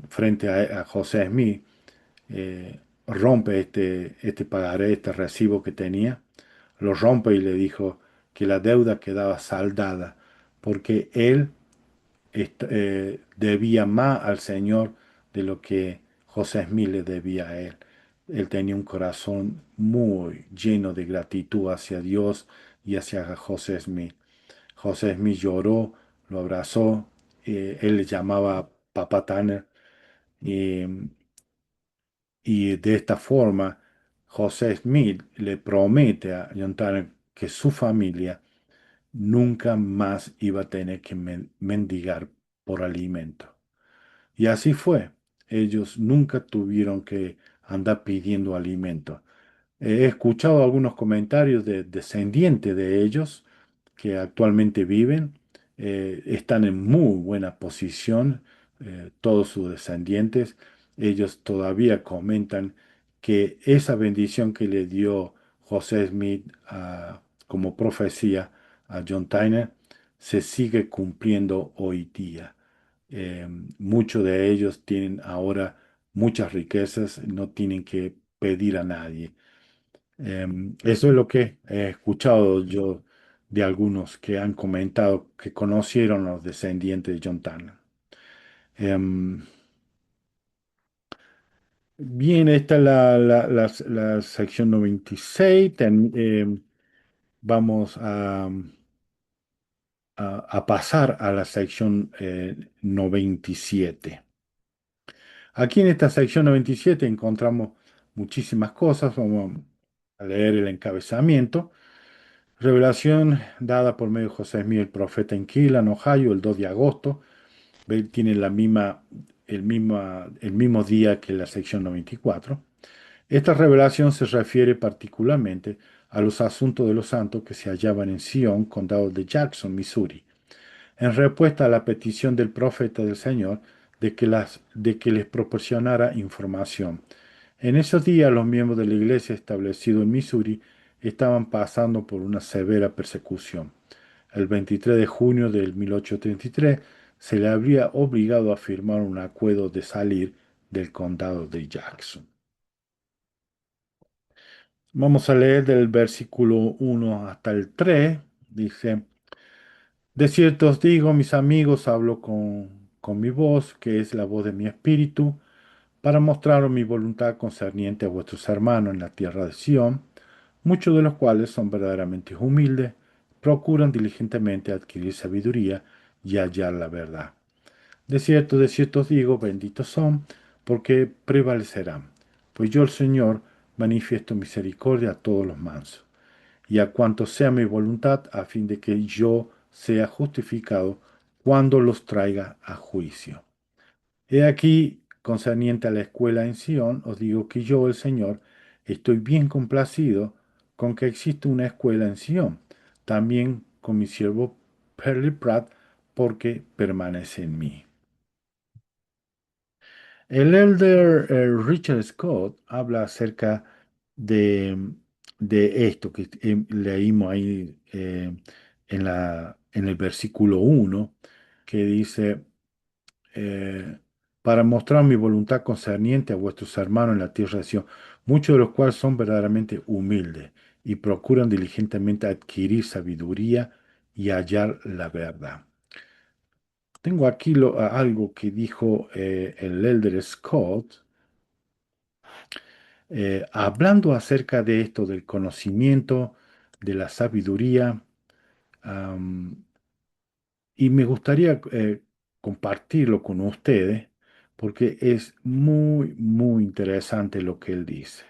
frente a José Smith, rompe este pagaré, este recibo que tenía, lo rompe y le dijo que la deuda quedaba saldada, porque él debía más al Señor de lo que José Smith le debía a él. Él tenía un corazón muy lleno de gratitud hacia Dios y hacia José Smith. José Smith lloró, lo abrazó, él le llamaba Papá Tanner, y, y de esta forma José Smith le promete a John Tanner que su familia nunca más iba a tener que mendigar por alimento. Y así fue. Ellos nunca tuvieron que andar pidiendo alimento. He escuchado algunos comentarios de descendientes de ellos que actualmente viven, están en muy buena posición, todos sus descendientes. Ellos todavía comentan que esa bendición que le dio José Smith como profecía a John Tyner se sigue cumpliendo hoy día. Eh, Muchos de ellos tienen ahora muchas riquezas, no tienen que pedir a nadie. Eso es lo que he escuchado yo de algunos que han comentado que conocieron a los descendientes de John Tanner. Em, Bien, esta es la sección 96. Vamos a pasar a la sección 97. Aquí en esta sección 97 encontramos muchísimas cosas. Vamos a leer el encabezamiento. Revelación dada por medio de José Smith, el profeta en Keelan, Ohio, el 2 de agosto. Tiene el mismo día que la sección 94. Esta revelación se refiere particularmente a los asuntos de los santos que se hallaban en Sion, condado de Jackson, Missouri, en respuesta a la petición del profeta del Señor de que les proporcionara información. En esos días los miembros de la iglesia establecida en Missouri estaban pasando por una severa persecución. El 23 de junio del 1833 se le habría obligado a firmar un acuerdo de salir del condado de Jackson. Vamos a leer del versículo 1 hasta el 3. Dice, de cierto os digo, mis amigos, hablo con mi voz, que es la voz de mi espíritu, para mostraros mi voluntad concerniente a vuestros hermanos en la tierra de Sión, muchos de los cuales son verdaderamente humildes, procuran diligentemente adquirir sabiduría y hallar la verdad. De cierto os digo, benditos son, porque prevalecerán. Pues yo, el Señor, manifiesto misericordia a todos los mansos, y a cuantos sea mi voluntad, a fin de que yo sea justificado cuando los traiga a juicio. He aquí, concerniente a la escuela en Sion, os digo que yo, el Señor, estoy bien complacido con que existe una escuela en Sion, también con mi siervo Perry Pratt, porque permanece en mí. El elder Richard Scott habla acerca de, de esto que leímos ahí en el versículo 1, que dice, para mostrar mi voluntad concerniente a vuestros hermanos en la tierra de Sion, muchos de los cuales son verdaderamente humildes y procuran diligentemente adquirir sabiduría y hallar la verdad. Tengo aquí algo que dijo el Elder Scott, hablando acerca de esto del conocimiento, de la sabiduría, am, y me gustaría compartirlo con ustedes porque es muy, muy interesante lo que él dice.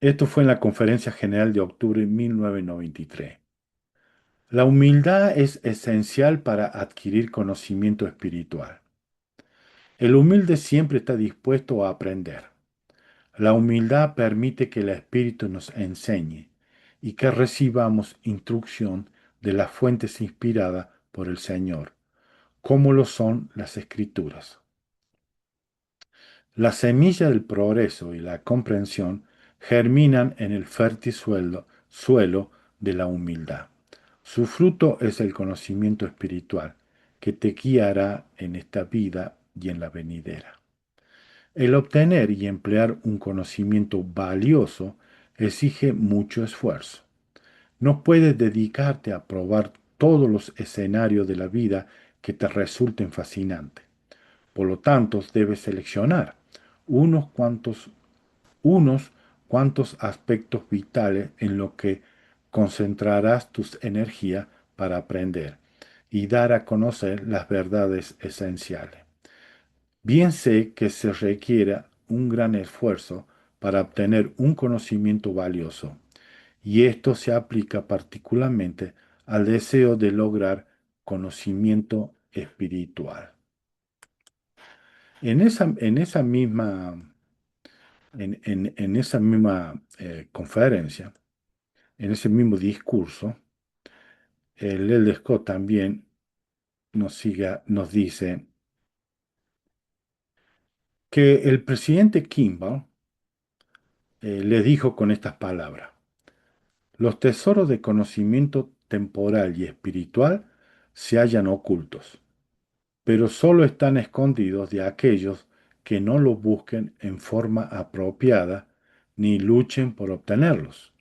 Esto fue en la Conferencia General de octubre de 1993. La humildad es esencial para adquirir conocimiento espiritual. El humilde siempre está dispuesto a aprender. La humildad permite que el Espíritu nos enseñe y que recibamos instrucción de las fuentes inspiradas por el Señor, como lo son las Escrituras. La semilla del progreso y la comprensión germinan en el fértil suelo de la humildad. Su fruto es el conocimiento espiritual que te guiará en esta vida y en la venidera. El obtener y emplear un conocimiento valioso exige mucho esfuerzo. No puedes dedicarte a probar todos los escenarios de la vida que te resulten fascinantes. Por lo tanto, debes seleccionar unos cuantos, unos cuantos aspectos vitales en los que concentrarás tus energías para aprender y dar a conocer las verdades esenciales. Bien sé que se requiere un gran esfuerzo para obtener un conocimiento valioso, y esto se aplica particularmente al deseo de lograr conocimiento espiritual. En esa misma conferencia, en ese mismo discurso, el Elder Scott también nos dice que el presidente Kimball le dijo con estas palabras: los tesoros de conocimiento temporal y espiritual se hallan ocultos, pero solo están escondidos de aquellos que no los busquen en forma apropiada ni luchen por obtenerlos.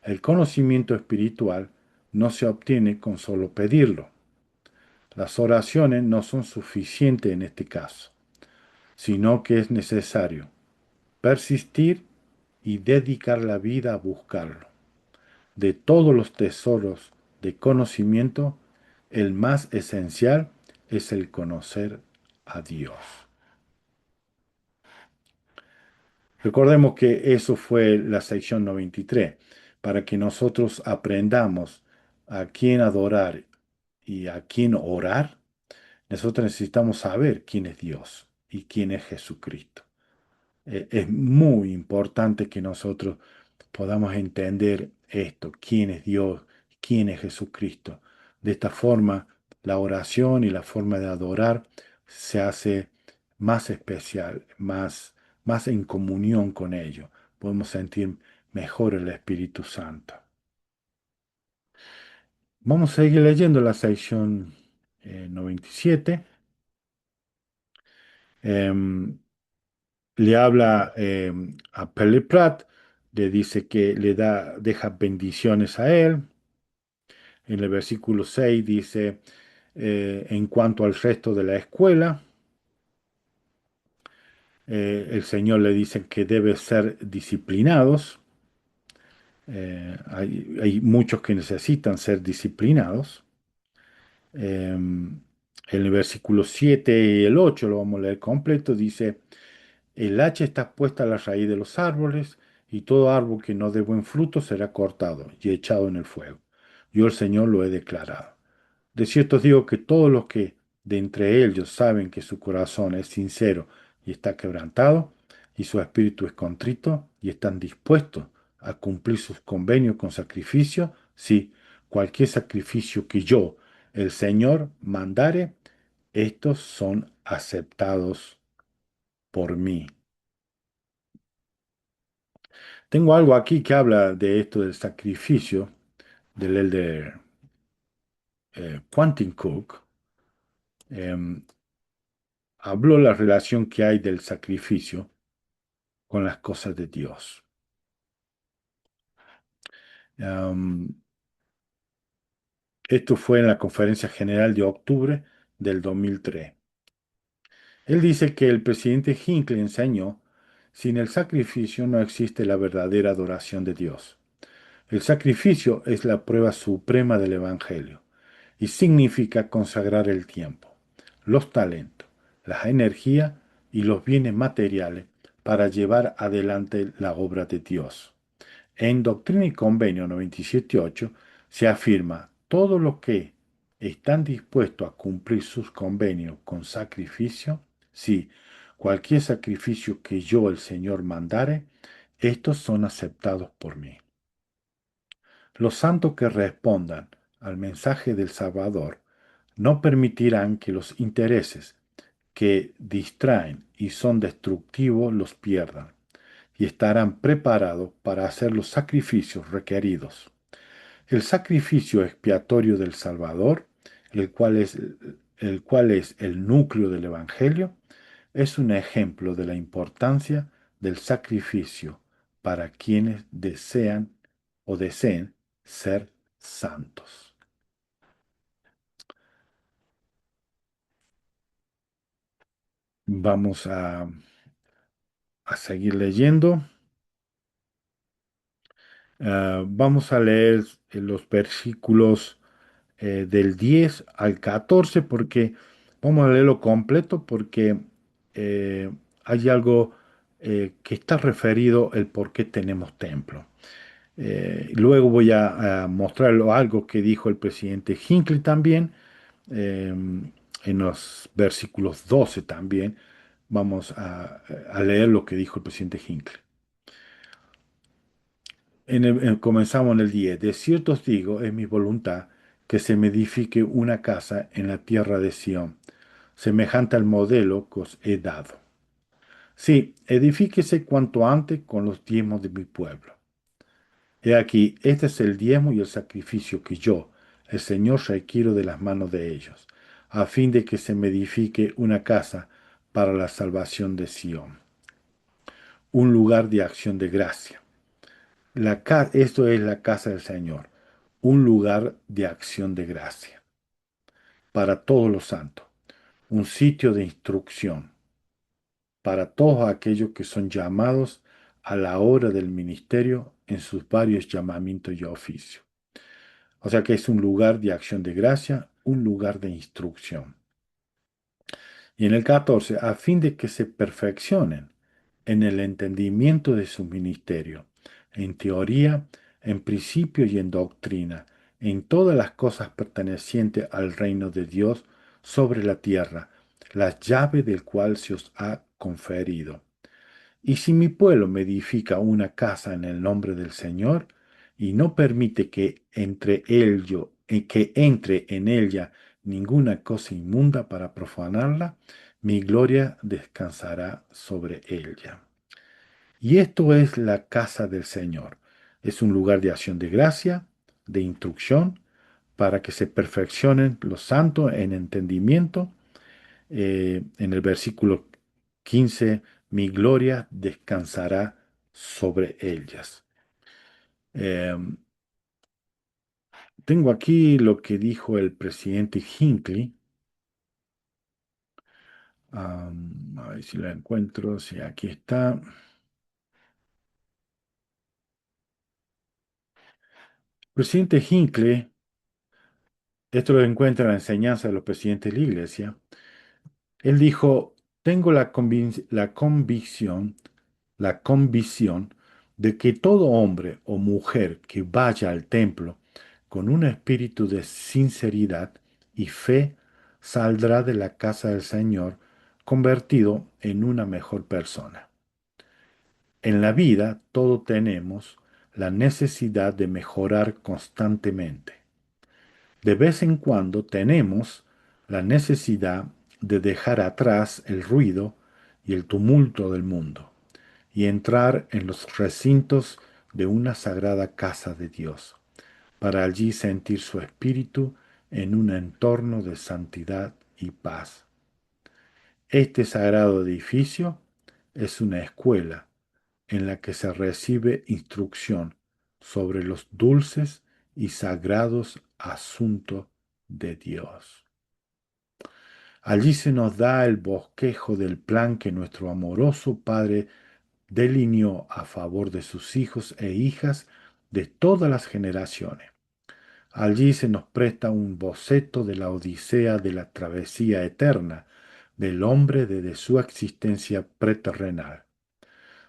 El conocimiento espiritual no se obtiene con solo pedirlo. Las oraciones no son suficientes en este caso, sino que es necesario persistir y dedicar la vida a buscarlo. De todos los tesoros de conocimiento, el más esencial es el conocer a Dios. Recordemos que eso fue la sección 93, para que nosotros aprendamos a quién adorar y a quién orar. Nosotros necesitamos saber quién es Dios y quién es Jesucristo. Es muy importante que nosotros podamos entender esto, quién es Dios, quién es Jesucristo. De esta forma, la oración y la forma de adorar se hace más especial, más en comunión con ello. Podemos sentir mejor el Espíritu Santo. Vamos a seguir leyendo la sección 97. Em, Le habla a Pelle Pratt, le dice que deja bendiciones a él. En el versículo 6 dice, en cuanto al resto de la escuela, el Señor le dice que debe ser disciplinados. Hay muchos que necesitan ser disciplinados. En el versículo 7 y el 8 lo vamos a leer completo, dice, el hacha está puesta a la raíz de los árboles, y todo árbol que no dé buen fruto será cortado y echado en el fuego. Yo el Señor lo he declarado. De cierto os digo que todos los que de entre ellos saben que su corazón es sincero y está quebrantado, y su espíritu es contrito, y están dispuestos a cumplir sus convenios con sacrificio, sí, cualquier sacrificio que yo, el Señor, mandare, estos son aceptados por mí. Tengo algo aquí que habla de esto del sacrificio del elder Quentin Cook. Em, Habló la relación que hay del sacrificio con las cosas de Dios. Em, Esto fue en la Conferencia General de octubre del 2003. Él dice que el presidente Hinckley enseñó, sin el sacrificio no existe la verdadera adoración de Dios. El sacrificio es la prueba suprema del Evangelio y significa consagrar el tiempo, los talentos, la energía y los bienes materiales para llevar adelante la obra de Dios. En Doctrina y Convenio 97.8 se afirma, todo lo que están dispuestos a cumplir sus convenios con sacrificio, sí, cualquier sacrificio que yo el Señor mandare, estos son aceptados por mí. Los santos que respondan al mensaje del Salvador no permitirán que los intereses que distraen y son destructivos los pierdan, y estarán preparados para hacer los sacrificios requeridos. El sacrificio expiatorio del Salvador, el cual es el núcleo del Evangelio, es un ejemplo de la importancia del sacrificio para quienes desean o deseen ser santos. Vamos a seguir leyendo. Vamos a leer los versículos del 10 al 14 porque vamos a leerlo completo porque eh, hay algo que está referido el por qué tenemos templo. Luego voy a mostrarlo algo que dijo el presidente Hinckley también, eh, en los versículos 12 también. Vamos a leer lo que dijo el presidente Hinckley. Comenzamos en el 10. De cierto os digo, es mi voluntad que se me edifique una casa en la tierra de Sión, semejante al modelo que os he dado. Sí, edifíquese cuanto antes con los diezmos de mi pueblo. He aquí, este es el diezmo y el sacrificio que yo, el Señor, requiero de las manos de ellos, a fin de que se me edifique una casa para la salvación de Sión, un lugar de acción de gracia. Esto es la casa del Señor, un lugar de acción de gracia para todos los santos, un sitio de instrucción para todos aquellos que son llamados a la hora del ministerio en sus varios llamamientos y oficios. O sea que es un lugar de acción de gracia, un lugar de instrucción. Y en el 14, a fin de que se perfeccionen en el entendimiento de su ministerio, en teoría, en principio y en doctrina, en todas las cosas pertenecientes al reino de Dios sobre la tierra, la llave del cual se os ha conferido. Y si mi pueblo me edifica una casa en el nombre del Señor, y no permite que entre en ella ninguna cosa inmunda para profanarla, mi gloria descansará sobre ella. Y esto es la casa del Señor. Es un lugar de acción de gracia, de instrucción, para que se perfeccionen los santos en entendimiento. En el versículo 15, mi gloria descansará sobre ellas. Eh, Tengo aquí lo que dijo el presidente Hinckley. A ver si lo encuentro. Sí, aquí está. Presidente Hinckley, esto lo encuentra en la enseñanza de los presidentes de la iglesia. Él dijo, tengo la convicción de que todo hombre o mujer que vaya al templo con un espíritu de sinceridad y fe saldrá de la casa del Señor convertido en una mejor persona. En la vida todos tenemos la necesidad de mejorar constantemente. De vez en cuando tenemos la necesidad de dejar atrás el ruido y el tumulto del mundo y entrar en los recintos de una sagrada casa de Dios, para allí sentir su espíritu en un entorno de santidad y paz. Este sagrado edificio es una escuela en la que se recibe instrucción sobre los dulces y sagrados asuntos de Dios. Allí se nos da el bosquejo del plan que nuestro amoroso Padre delineó a favor de sus hijos e hijas de todas las generaciones. Allí se nos presta un boceto de la odisea de la travesía eterna del hombre desde su existencia preterrenal,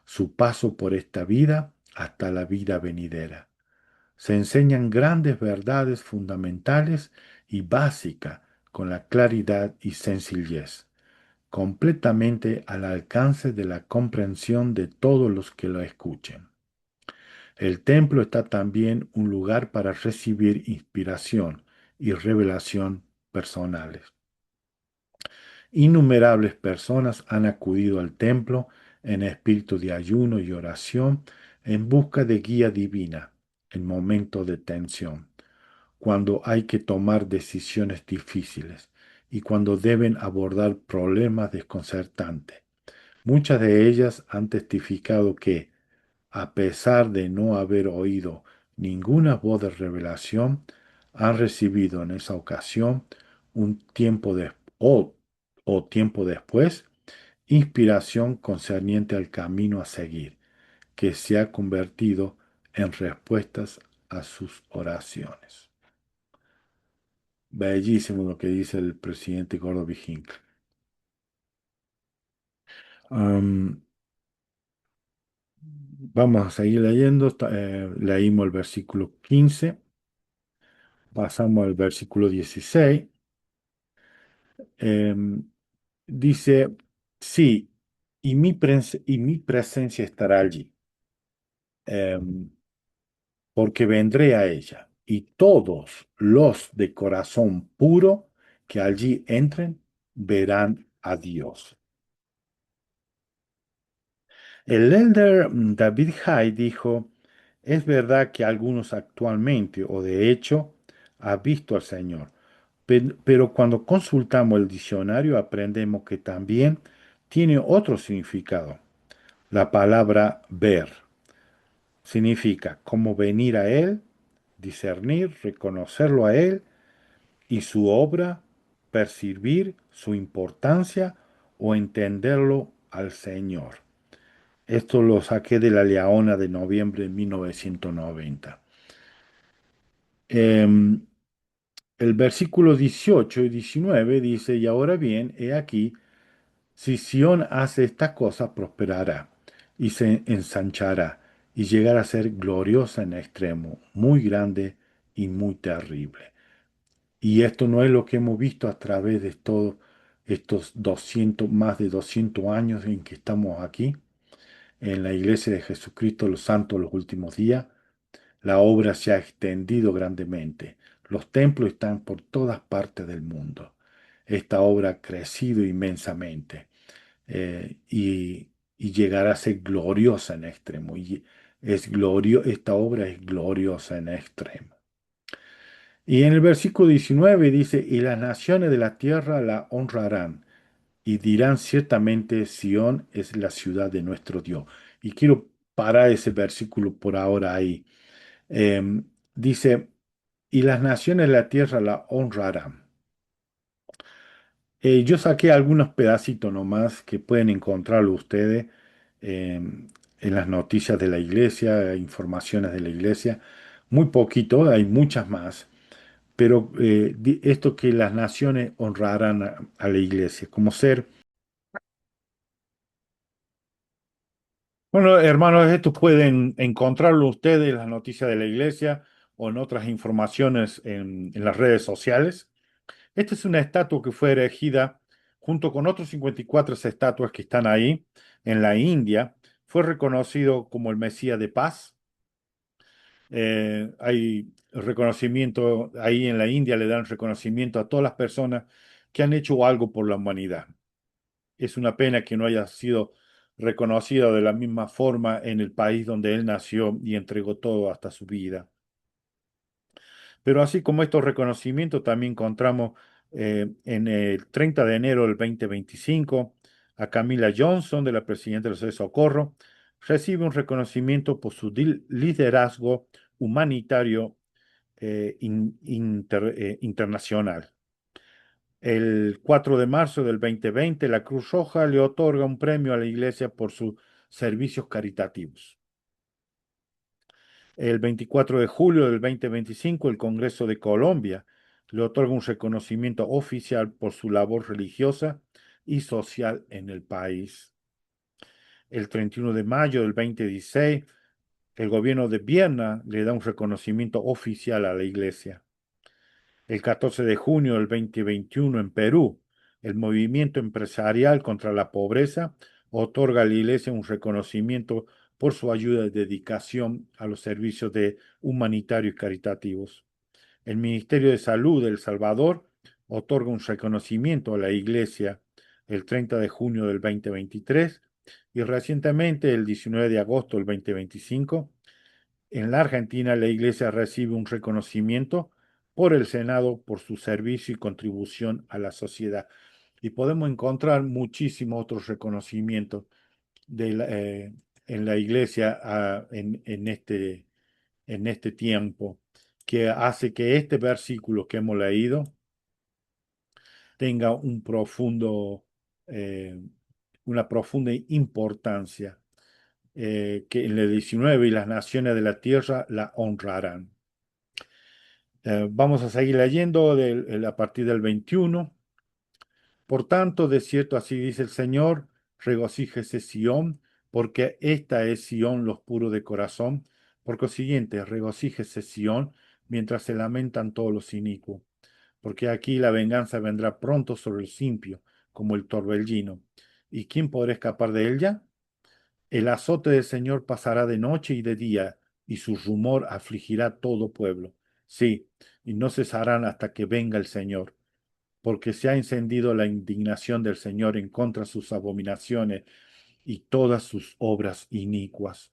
su paso por esta vida hasta la vida venidera. Se enseñan grandes verdades fundamentales y básicas con la claridad y sencillez, completamente al alcance de la comprensión de todos los que lo escuchen. El templo está también un lugar para recibir inspiración y revelación personales. Innumerables personas han acudido al templo en espíritu de ayuno y oración en busca de guía divina en momentos de tensión, cuando hay que tomar decisiones difíciles y cuando deben abordar problemas desconcertantes. Muchas de ellas han testificado que, a pesar de no haber oído ninguna voz de revelación, han recibido en esa ocasión un tiempo o tiempo después inspiración concerniente al camino a seguir, que se ha convertido en respuestas a sus oraciones. Bellísimo lo que dice el presidente Gordo Hinckley. Am, Vamos a seguir leyendo. Leímos el versículo 15. Pasamos al versículo 16. Em, Dice, sí, y mi presencia estará allí, em, porque vendré a ella, y todos los de corazón puro que allí entren verán a Dios. El elder David Hay dijo, es verdad que algunos actualmente, o de hecho, ha visto al Señor, pero cuando consultamos el diccionario aprendemos que también tiene otro significado. La palabra ver significa como venir a Él, discernir, reconocerlo a Él y su obra, percibir su importancia o entenderlo al Señor. Esto lo saqué de la Leona de noviembre de 1990. Em, el versículo 18 y 19 dice, y ahora bien, he aquí, si Sión hace esta cosa, prosperará y se ensanchará y llegará a ser gloriosa en extremo, muy grande y muy terrible. Y esto no es lo que hemos visto a través de todos estos 200, más de 200 años en que estamos aquí, en la Iglesia de Jesucristo, los santos, los últimos días. La obra se ha extendido grandemente. Los templos están por todas partes del mundo. Esta obra ha crecido inmensamente y llegará a ser gloriosa en extremo. Y esta obra es gloriosa en extremo. Y en el versículo 19 dice, y las naciones de la tierra la honrarán y dirán ciertamente, Sión es la ciudad de nuestro Dios. Y quiero parar ese versículo por ahora ahí. Dice, y las naciones de la tierra la honrarán. Yo saqué algunos pedacitos nomás que pueden encontrarlo ustedes en las noticias de la iglesia, informaciones de la iglesia. Muy poquito, hay muchas más. Pero esto que las naciones honrarán a la iglesia, como ser. Bueno, hermanos, esto pueden encontrarlo ustedes en las noticias de la iglesia o en otras informaciones en las redes sociales. Esta es una estatua que fue erigida junto con otros 54 estatuas que están ahí en la India. Fue reconocido como el Mesías de paz. Hay reconocimiento ahí en la India, le dan reconocimiento a todas las personas que han hecho algo por la humanidad. Es una pena que no haya sido reconocido de la misma forma en el país donde él nació y entregó todo hasta su vida. Pero así como estos reconocimientos, también encontramos en el 30 de enero del 2025 a Camila Johnson, de la Presidenta del Socorro, recibe un reconocimiento por su liderazgo humanitario internacional. El 4 de marzo del 2020, la Cruz Roja le otorga un premio a la Iglesia por sus servicios caritativos. El 24 de julio del 2025, el Congreso de Colombia le otorga un reconocimiento oficial por su labor religiosa y social en el país. El 31 de mayo del 2016, el gobierno de Viena le da un reconocimiento oficial a la Iglesia. El 14 de junio del 2021, en Perú, el movimiento empresarial contra la pobreza otorga a la Iglesia un reconocimiento por su ayuda y dedicación a los servicios humanitarios y caritativos. El Ministerio de Salud de El Salvador otorga un reconocimiento a la Iglesia el 30 de junio del 2023 y recientemente, el 19 de agosto del 2025, en la Argentina la Iglesia recibe un reconocimiento por el Senado por su servicio y contribución a la sociedad. Y podemos encontrar muchísimos otros reconocimientos en la Iglesia en este tiempo, que hace que este versículo que hemos leído tenga eh, una profunda importancia, que en el 19 y las naciones de la tierra la honrarán. Vamos a seguir leyendo a partir del 21. Por tanto, de cierto así dice el Señor, regocíjese Sión, porque esta es Sión los puros de corazón. Por consiguiente, regocíjese Sión, mientras se lamentan todos los inicuos. Porque aquí la venganza vendrá pronto sobre el impío, como el torbellino. ¿Y quién podrá escapar de ella? El azote del Señor pasará de noche y de día, y su rumor afligirá todo pueblo. Sí, y no cesarán hasta que venga el Señor, porque se ha encendido la indignación del Señor en contra de sus abominaciones y todas sus obras inicuas.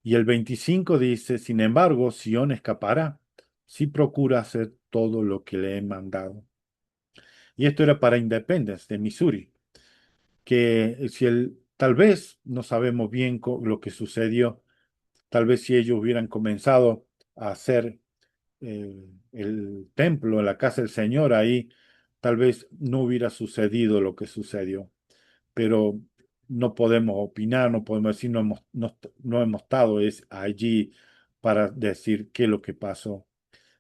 Y el 25 dice, sin embargo, Sión escapará si procura hacer todo lo que le he mandado. Y esto era para Independence, de Missouri, que si tal vez no sabemos bien lo que sucedió, tal vez si ellos hubieran comenzado a hacer el templo en la casa del Señor ahí, tal vez no hubiera sucedido lo que sucedió. Pero no podemos opinar, no podemos decir, no hemos estado allí para decir qué es lo que pasó.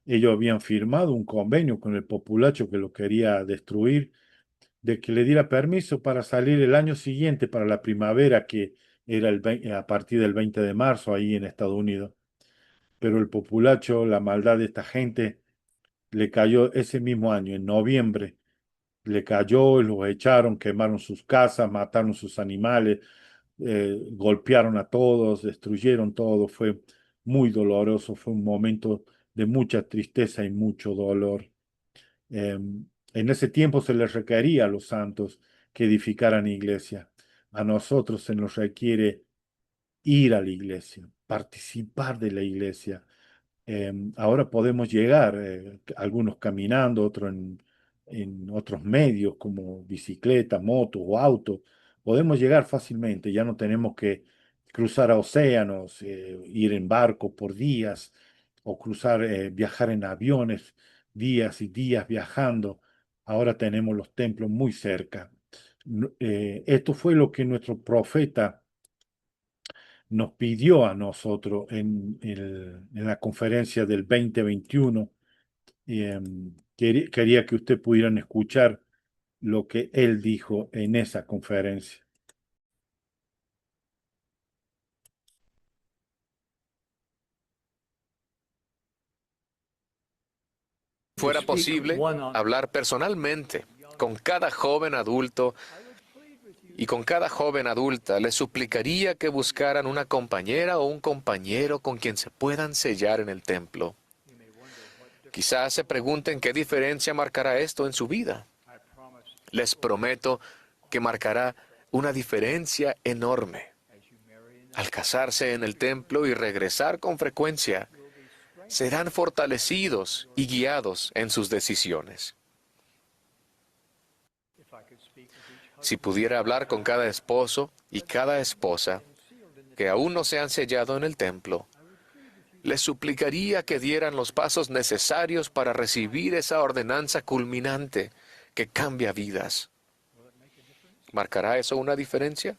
Ellos habían firmado un convenio con el populacho que lo quería destruir, de que le diera permiso para salir el año siguiente, para la primavera, que era a partir del 20 de marzo ahí en Estados Unidos. Pero el populacho, la maldad de esta gente, le cayó ese mismo año, en noviembre, le cayó y los echaron, quemaron sus casas, mataron sus animales, golpearon a todos, destruyeron todo. Fue muy doloroso, fue un momento de mucha tristeza y mucho dolor. En ese tiempo se les requería a los santos que edificaran iglesia. A nosotros se nos requiere ir a la iglesia, participar de la iglesia. Ahora podemos llegar, algunos caminando, otros en otros medios como bicicleta, moto o auto. Podemos llegar fácilmente, ya no tenemos que cruzar océanos, ir en barco por días o viajar en aviones días y días viajando. Ahora tenemos los templos muy cerca. Esto fue lo que nuestro profeta nos pidió a nosotros en la conferencia del 2021. Y, quería que ustedes pudieran escuchar lo que él dijo en esa conferencia. Fuera posible hablar personalmente con cada joven adulto y con cada joven adulta, les suplicaría que buscaran una compañera o un compañero con quien se puedan sellar en el templo. Quizás se pregunten qué diferencia marcará esto en su vida. Les prometo que marcará una diferencia enorme. Al casarse en el templo y regresar con frecuencia, serán fortalecidos y guiados en sus decisiones. Si pudiera hablar con cada esposo y cada esposa que aún no se han sellado en el templo, les suplicaría que dieran los pasos necesarios para recibir esa ordenanza culminante que cambia vidas. ¿Marcará eso una diferencia?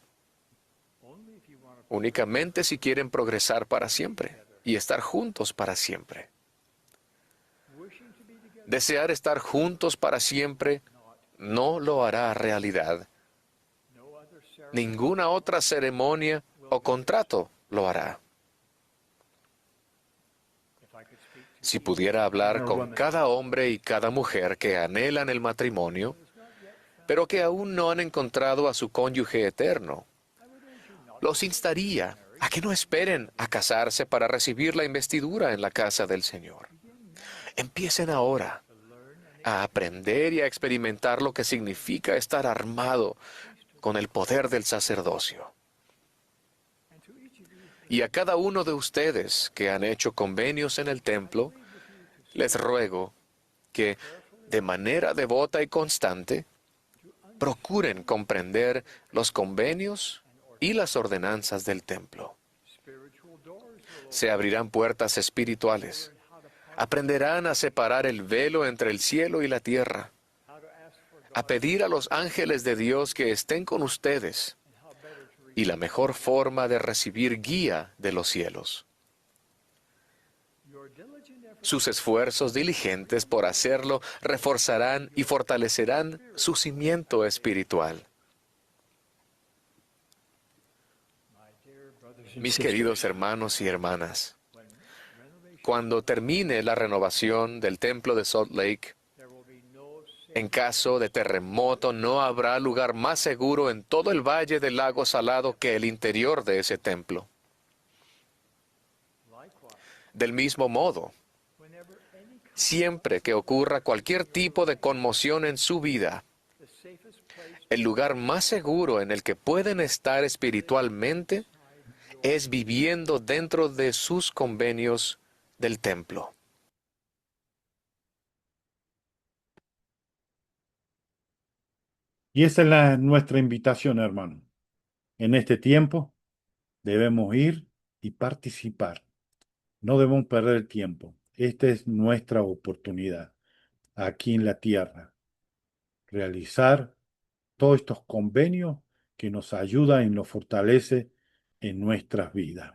Únicamente si quieren progresar para siempre y estar juntos para siempre. Desear estar juntos para siempre no lo hará realidad. Ninguna otra ceremonia o contrato lo hará. Si pudiera hablar con cada hombre y cada mujer que anhelan el matrimonio, pero que aún no han encontrado a su cónyuge eterno, los instaría a que no esperen a casarse para recibir la investidura en la casa del Señor. Empiecen ahora a aprender y a experimentar lo que significa estar armado con el poder del sacerdocio. Y a cada uno de ustedes que han hecho convenios en el templo, les ruego que, de manera devota y constante, procuren comprender los convenios y las ordenanzas del templo. Se abrirán puertas espirituales. Aprenderán a separar el velo entre el cielo y la tierra, a pedir a los ángeles de Dios que estén con ustedes y la mejor forma de recibir guía de los cielos. Sus esfuerzos diligentes por hacerlo reforzarán y fortalecerán su cimiento espiritual. Mis queridos hermanos y hermanas, cuando termine la renovación del templo de Salt Lake, en caso de terremoto no habrá lugar más seguro en todo el valle del lago Salado que el interior de ese templo. Del mismo modo, siempre que ocurra cualquier tipo de conmoción en su vida, el lugar más seguro en el que pueden estar espiritualmente es viviendo dentro de sus convenios del templo. Y esa es nuestra invitación, hermano. En este tiempo debemos ir y participar. No debemos perder el tiempo. Esta es nuestra oportunidad aquí en la tierra. Realizar todos estos convenios que nos ayudan y nos fortalece en nuestras vidas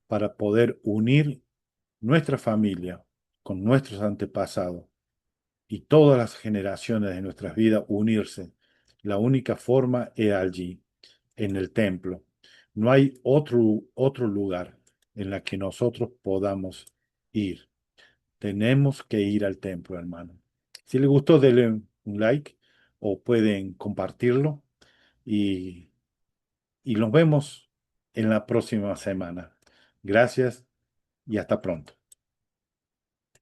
para poder unir nuestra familia con nuestros antepasados y todas las generaciones de nuestras vidas unirse. La única forma es allí, en el templo. No hay otro lugar en la que nosotros podamos ir. Tenemos que ir al templo, hermano. Si les gustó, denle un like o pueden compartirlo y, y nos vemos en la próxima semana. Gracias y hasta pronto.